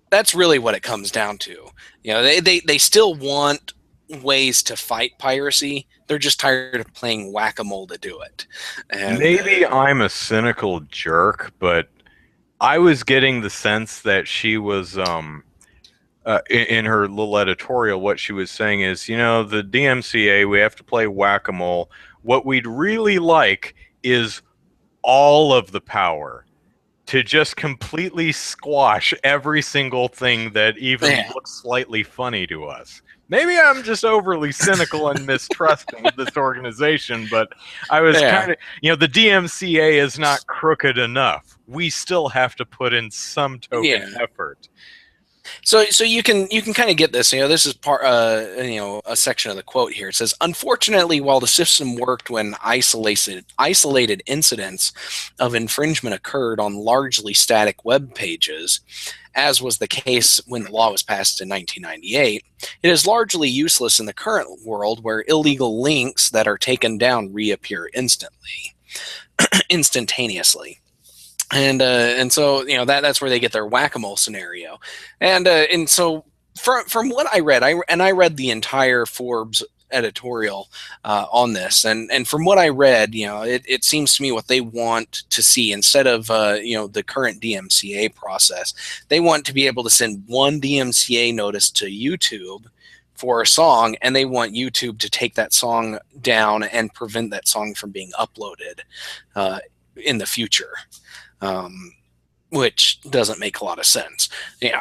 B: That's really what it comes down to. They still want ways to fight piracy. They're just tired of playing whack-a-mole to do it. And,
A: maybe I'm a cynical jerk, but I was getting the sense that she was in her little editorial, what she was saying is, the DMCA, we have to play whack-a-mole. What we'd really like is all of the power to just completely squash every single thing that even looks slightly funny to us. Maybe I'm just overly cynical and mistrusting of this organization, but I was kind of, the DMCA is not crooked enough. We still have to put in some token effort.
B: So you can kind of get this. This is part a section of the quote here. It says, "Unfortunately, while the system worked when isolated incidents of infringement occurred on largely static web pages, as was the case when the law was passed in 1998, it is largely useless in the current world where illegal links that are taken down reappear instantaneously." And so that's where they get their whack-a-mole scenario, and so from what I read, I read the entire Forbes editorial on this, and from what I read, it seems to me what they want to see, instead of the current DMCA process, they want to be able to send one DMCA notice to YouTube for a song, and they want YouTube to take that song down and prevent that song from being uploaded in the future. Which doesn't make a lot of sense. So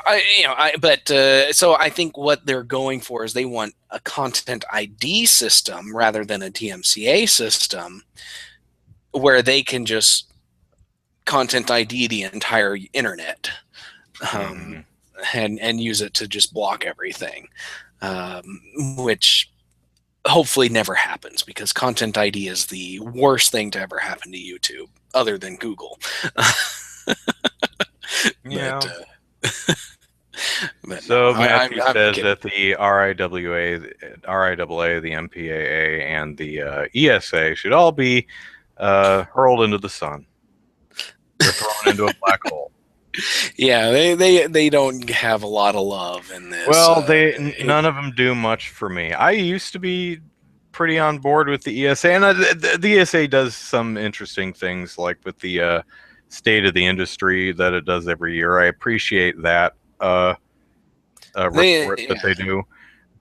B: I think what they're going for is they want a content ID system rather than a DMCA system, where they can just content ID the entire internet, and use it to just block everything, which hopefully never happens, because content ID is the worst thing to ever happen to YouTube, other than Google.
A: So Matthew says that the RIAA, the MPAA, and the ESA should all be hurled into the sun. They're thrown into a black hole.
B: Yeah, they don't have a lot of love in this.
A: Well, none of them do much for me. I used to be pretty on board with the ESA, and the ESA does some interesting things, like with the state of the industry that it does every year. I appreciate that report that they do,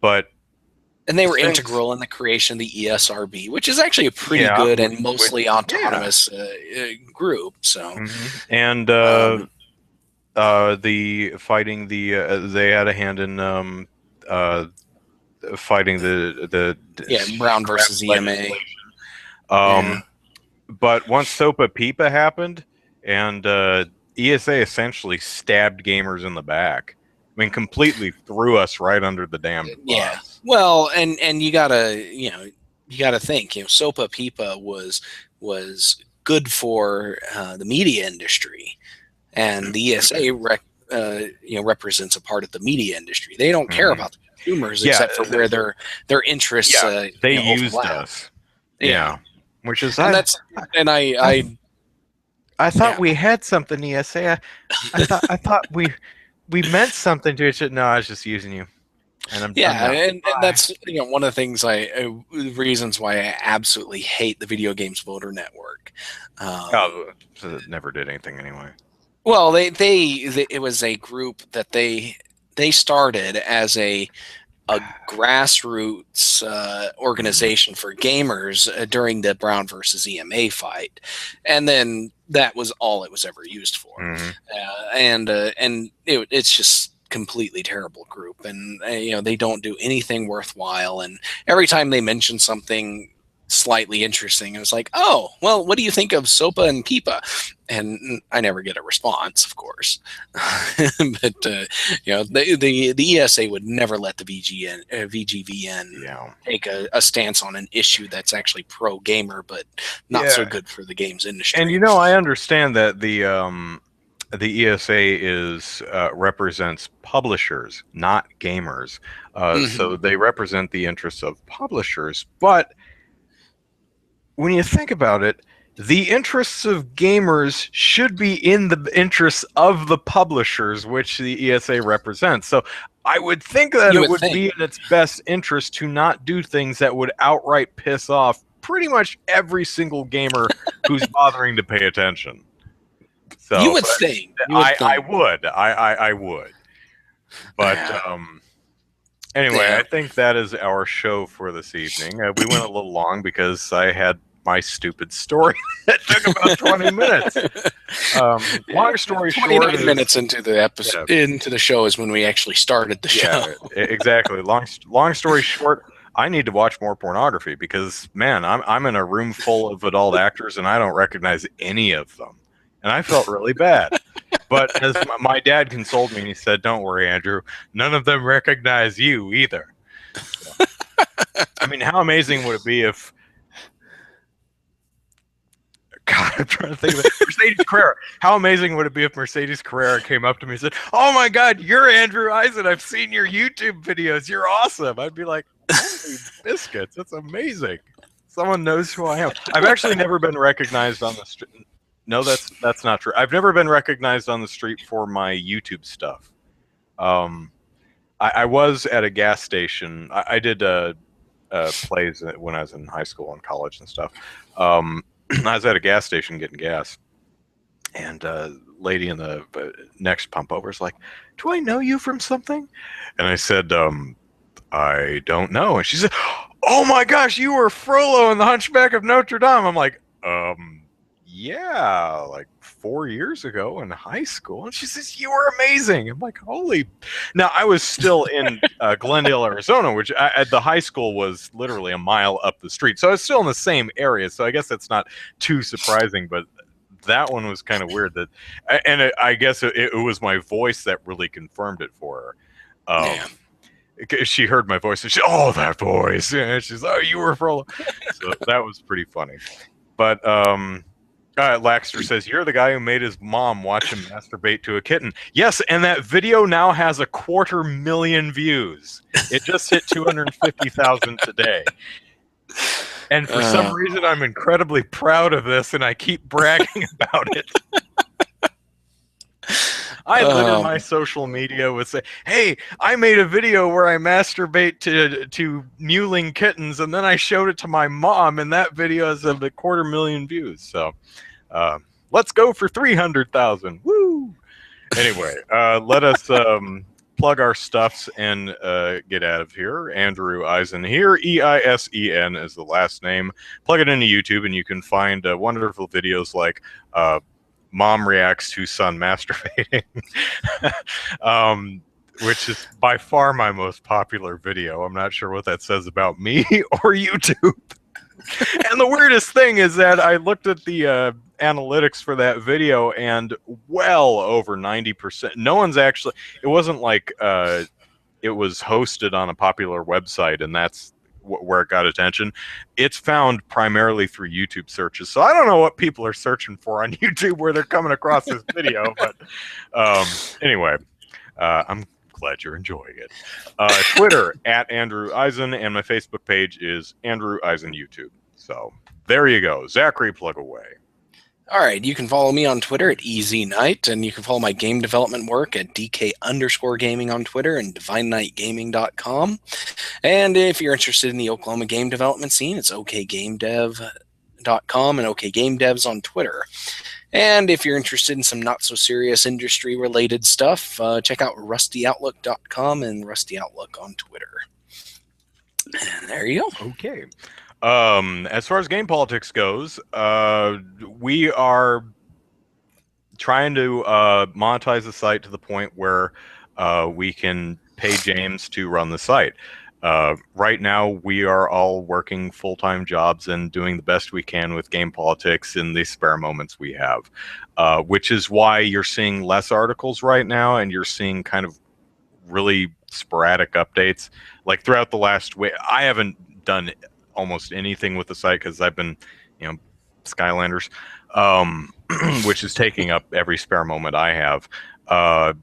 A: and
B: they were integral in the creation of the ESRB, which is actually a pretty good and mostly autonomous group. So,
A: and fighting they had a hand in fighting the
B: Brown versus EMA.
A: But once SOPA PIPA happened, and ESA essentially stabbed gamers in the back. I mean, completely threw us right under the damn bus.
B: Yeah. Well, and you gotta think, SOPA PIPA was good for the media industry, and the ESA represents a part of the media industry. They don't care about the consumers except for where their interests.
A: They used us. Yeah. Which is I thought we had something, ESA. I thought we meant something to it. No, I was just using you. And
B: and that's one of the things reasons why I absolutely hate the Video Games Voter Network.
A: So it never did anything anyway.
B: Well, it was a group that they started as a grassroots organization for gamers during the Brown versus EMA fight, and then that was all it was ever used for. It's just completely terrible group, and they don't do anything worthwhile. And every time they mention something slightly interesting, it was like, oh, well, what do you think of SOPA and PIPA? And I never get a response, of course. But the ESA would never let the VGVN take a stance on an issue that's actually pro gamer, but not so good for the games industry.
A: And I understand that the ESA represents publishers, not gamers. So they represent the interests of publishers, but when you think about it, the interests of gamers should be in the interests of the publishers, which the ESA represents. So I would think that
B: You
A: it
B: would
A: would
B: think.
A: be in its best interest to not do things that would outright piss off pretty much every single gamer who's bothering to pay attention. So
B: You would think.
A: I would. But anyway,
B: Yeah.
A: I think that is our show for this evening. We went a little long because I had my stupid story that took about 20 minutes. Long story
B: 29
A: short,
B: minutes into the episode, into the show is when we actually started the show.
A: Exactly. Long story short, I need to watch more pornography because, man, I'm in a room full of adult actors and I don't recognize any of them, and I felt really bad. But as my dad consoled me, and he said, "Don't worry, Andrew. None of them recognize you either." So, I mean, how amazing would it be if? God, I'm trying to think of it. Mercedes Carrera. How amazing would it be if Mercedes Carrera came up to me and said, "Oh my God, you're Andrew Eisen. I've seen your YouTube videos. You're awesome." I'd be like, "Holy biscuits! That's amazing. Someone knows who I am." I've actually never been recognized on the street. No, that's not true. I've never been recognized on the street for my YouTube stuff. I was at a gas station. I did plays when I was in high school and college and stuff. I was at a gas station getting gas, and a lady in the next pump over is like, "Do I know you from something?" And I said, "I don't know." And she said, "Oh my gosh, you were Frollo in The Hunchback of Notre Dame." I'm like, yeah, like 4 years ago in high school. And she says, "You were amazing." I'm like, holy. Now, I was still in Glendale, Arizona, which the high school was literally a mile up the street. So I was still in the same area. So I guess that's not too surprising. But that one was kind of weird. I guess it was my voice that really confirmed it for her. She heard my voice and she, "Oh, that voice." And she's, "Oh, you were Frollo." So that was pretty funny. But Laxter says, "You're the guy who made his mom watch him masturbate to a kitten." Yes, and that video now has 250,000 views. It just hit 250,000 today. And for some reason, I'm incredibly proud of this, and I keep bragging about it. I litter my social media with say, "Hey, I made a video where I masturbate to mewling kittens, and then I showed it to my mom, and that video has 250,000 views." So, let's go for 300,000. Woo! Anyway, let us plug our stuffs and get out of here. Andrew Eisen here. Eisen is the last name. Plug it into YouTube, and you can find wonderful videos like mom reacts to son masturbating, which is by far my most popular video. I'm not sure what that says about me or YouTube. And the weirdest thing is that I looked at the analytics for that video, and well over 90%. No one's actually. It wasn't like it was hosted on a popular website, and that's where it got attention. It's found primarily through YouTube searches. So I don't know what people are searching for on YouTube where they're coming across this video. But anyway, I'm glad you're enjoying it. Twitter at Andrew Eisen, and my Facebook page is Andrew Eisen YouTube. So there you go. Zachary, plug away.
B: All right, you can follow me on Twitter at EasyKnight, and you can follow my game development work at DK_gaming on Twitter and DivineKnightGaming.com. And if you're interested in the Oklahoma game development scene, it's okgamedev.com and okgamedevs on Twitter. And if you're interested in some not-so-serious industry-related stuff, check out rustyoutlook.com and rustyoutlook on Twitter. And there you go.
A: Okay. As far as game politics goes, we are trying to monetize the site to the point where we can pay James to run the site. Right now, we are all working full-time jobs and doing the best we can with game politics in the spare moments we have, which is why you're seeing less articles right now, and you're seeing kind of really sporadic updates. Like throughout the last week, I haven't done almost anything with the site because I've been, Skylanders, which is taking up every spare moment I have. But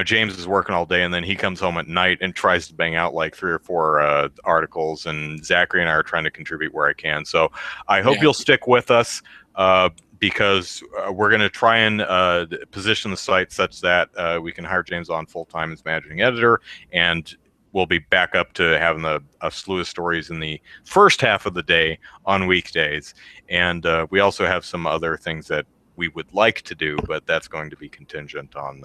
A: James is working all day, and then he comes home at night and tries to bang out like 3 or 4 articles. And Zachary and I are trying to contribute where I can. So I hope you'll stick with us because we're going to try and position the site such that we can hire James on full-time as managing editor, and we'll be back up to having a slew of stories in the first half of the day on weekdays. And we also have some other things that we would like to do, but that's going to be contingent on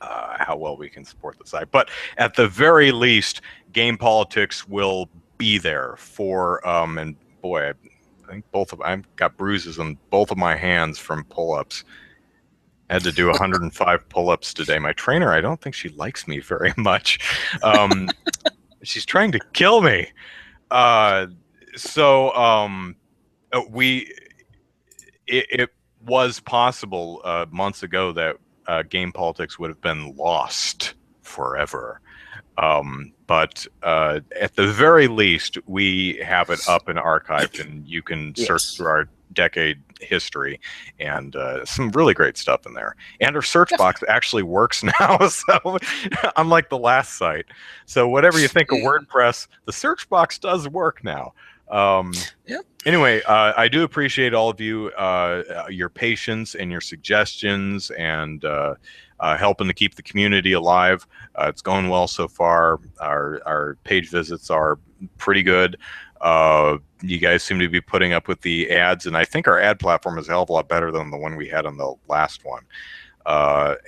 A: how well we can support the site. But at the very least, Game Politics will be there for, and boy, I think I've got bruises on both of my hands from pull-ups. I had to do 105 pull-ups today. My trainer, I don't think she likes me very much. She's trying to kill me. It was possible months ago that Game Politics would have been lost forever. But at the very least, we have it up and archived, and you can search through our decade history, and some really great stuff in there. And our search box actually works now, so unlike the last site. So whatever you think of WordPress, the search box does work now. Anyway, I do appreciate all of you, your patience and your suggestions, and helping to keep the community alive. It's going well so far. Our page visits are pretty good. You guys seem to be putting up with the ads, and I think our ad platform is a hell of a lot better than the one we had on the last one.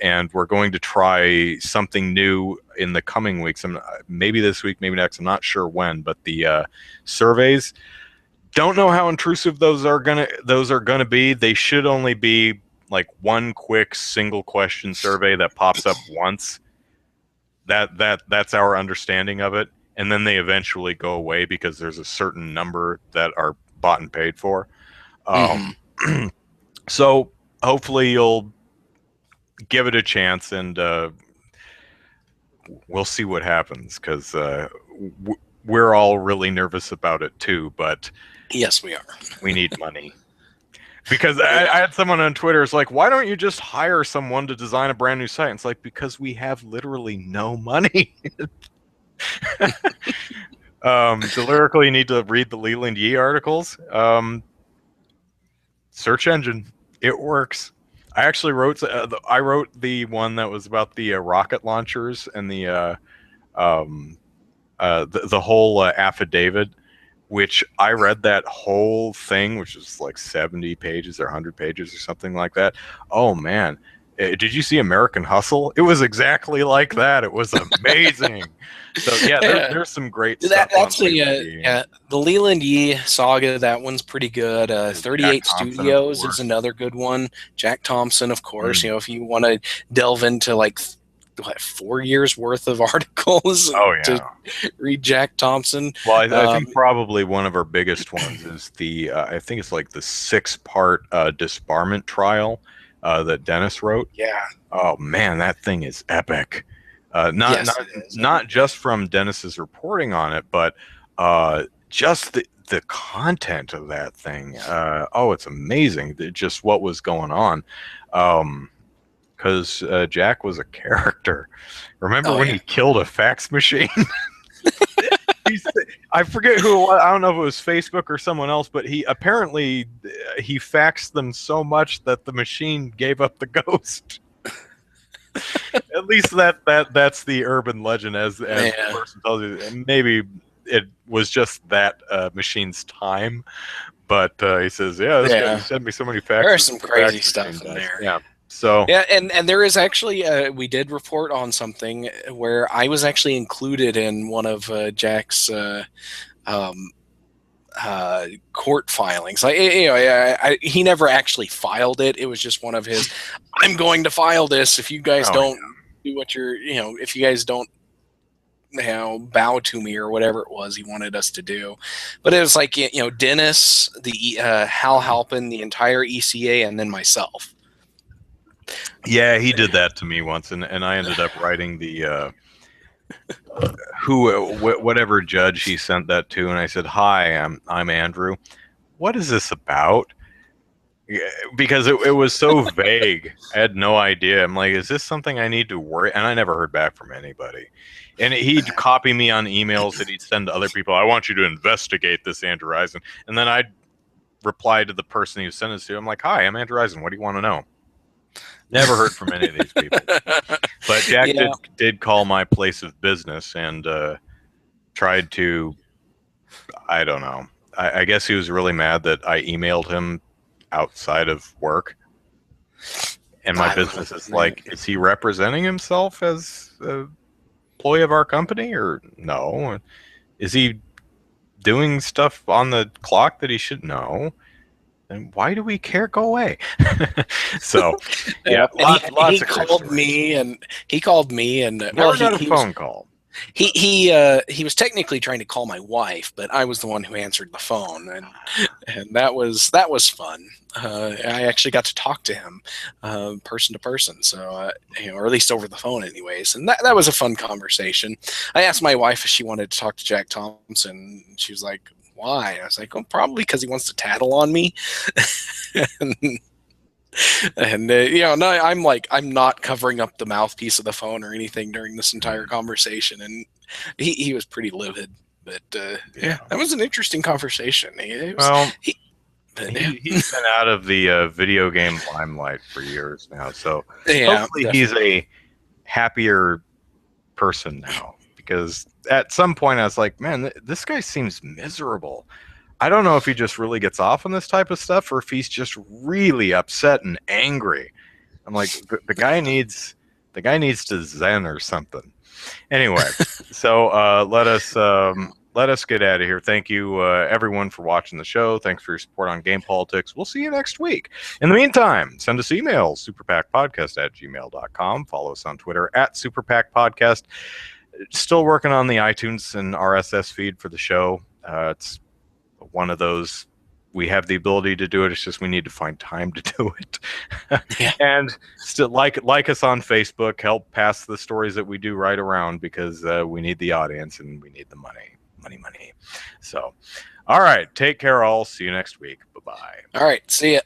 A: And we're going to try something new in the coming weeks. Maybe this week, maybe next. I'm not sure when, but the surveys, don't know how intrusive those are gonna be. They should only be like one quick single question survey that pops up once. That's our understanding of it. And then they eventually go away because there's a certain number that are bought and paid for. So hopefully you'll give it a chance, and we'll see what happens, because we're all really nervous about it too. But
B: yes, we are.
A: We need money. Because I had someone on Twitter, it's like, why don't you just hire someone to design a brand new site? And it's like, because we have literally no money. So lyrically, you need to read the Leland Yee articles. Search engine, it works. I actually wrote the one that was about the rocket launchers and the whole affidavit, which I read that whole thing, which is like 70 pages or 100 pages or something like that. Oh man, did you see American Hustle? It was exactly like that. It was amazing. So yeah, there's some great stuff.
B: That's the Leland Yee saga. That one's pretty good. 38 Studios is another good one. Jack Thompson, of course. You know, if you want to delve into like 4 years worth of articles to read Jack Thompson.
A: Well, I think probably one of our biggest ones is the I think it's like the 6-part disbarment trial that Dennis wrote.
B: Yeah.
A: Oh man, that thing is epic. Not just from Dennis's reporting on it, but just the content of that thing. It's amazing. Just what was going on. Because Jack was a character. Remember when he killed a fax machine? I forget who it was. I don't know if it was Facebook or someone else, but he apparently he faxed them so much that the machine gave up the ghost. At least that's the urban legend, as the person tells you. And maybe it was just that machine's time, but he says, this guy sent me so many faxes.
B: There is some crazy stuff in there.
A: Yeah. So
B: and there is actually we did report on something where I was actually included in one of Jack's court filings. He never actually filed it. It was just one of his. I'm going to file this if you guys don't do what you're. If you guys don't. Bow to me or whatever it was he wanted us to do. But it was like Dennis, the Hal Halpin, the entire ECA, and then myself.
A: Yeah, he did that to me once, and I ended up writing the whatever judge he sent that to, and I said, "Hi, I'm Andrew. What is this about?" Because it was so vague. I had no idea. I'm like, is this something I need to worry? And I never heard back from anybody. And he'd copy me on emails that he'd send to other people. I want you to investigate this, Andrew Eisen. And then I'd reply to the person who sent it to. I'm like, hi, I'm Andrew Eisen. What do you want to know? Never heard from any of these people. But Jack did call my place of business and tried to, I don't know. I guess he was really mad that I emailed him outside of work. And my business is like, is he representing himself as an employee of our company or no? Is he doing stuff on the clock that he should know? And why do we care? Go away. So, yeah, lots
B: he
A: of
B: called me and he
A: never got a phone call.
B: He was technically trying to call my wife, but I was the one who answered the phone, and that was fun. I actually got to talk to him person to person, so or at least over the phone, anyways. And that was a fun conversation. I asked my wife if she wanted to talk to Jack Thompson. She was like, "Why?" I was like, "Well, probably because he wants to tattle on me." And no, I'm not covering up the mouthpiece of the phone or anything during this entire conversation, and he was pretty livid. But that was an interesting conversation. He's
A: been out of the video game limelight for years now, so hopefully
B: definitely.
A: he's a happier person now. Because at some point I was like, man, this guy seems miserable. I don't know if he just really gets off on this type of stuff or if he's just really upset and angry. I'm like, the guy needs to zen or something. Anyway, so let us get out of here. Thank you everyone for watching the show. Thanks for your support on Game Politics. We'll see you next week. In the meantime, send us emails, superpackpodcast@gmail.com. Follow us on Twitter @superpackpodcast. Still working on the iTunes and RSS feed for the show. It's one of those, we have the ability to do it. It's just we need to find time to do it. And still like us on Facebook. Help pass the stories that we do right around because we need the audience and we need the money. So, all right. Take care all. See you next week. Bye-bye.
B: All right. See ya.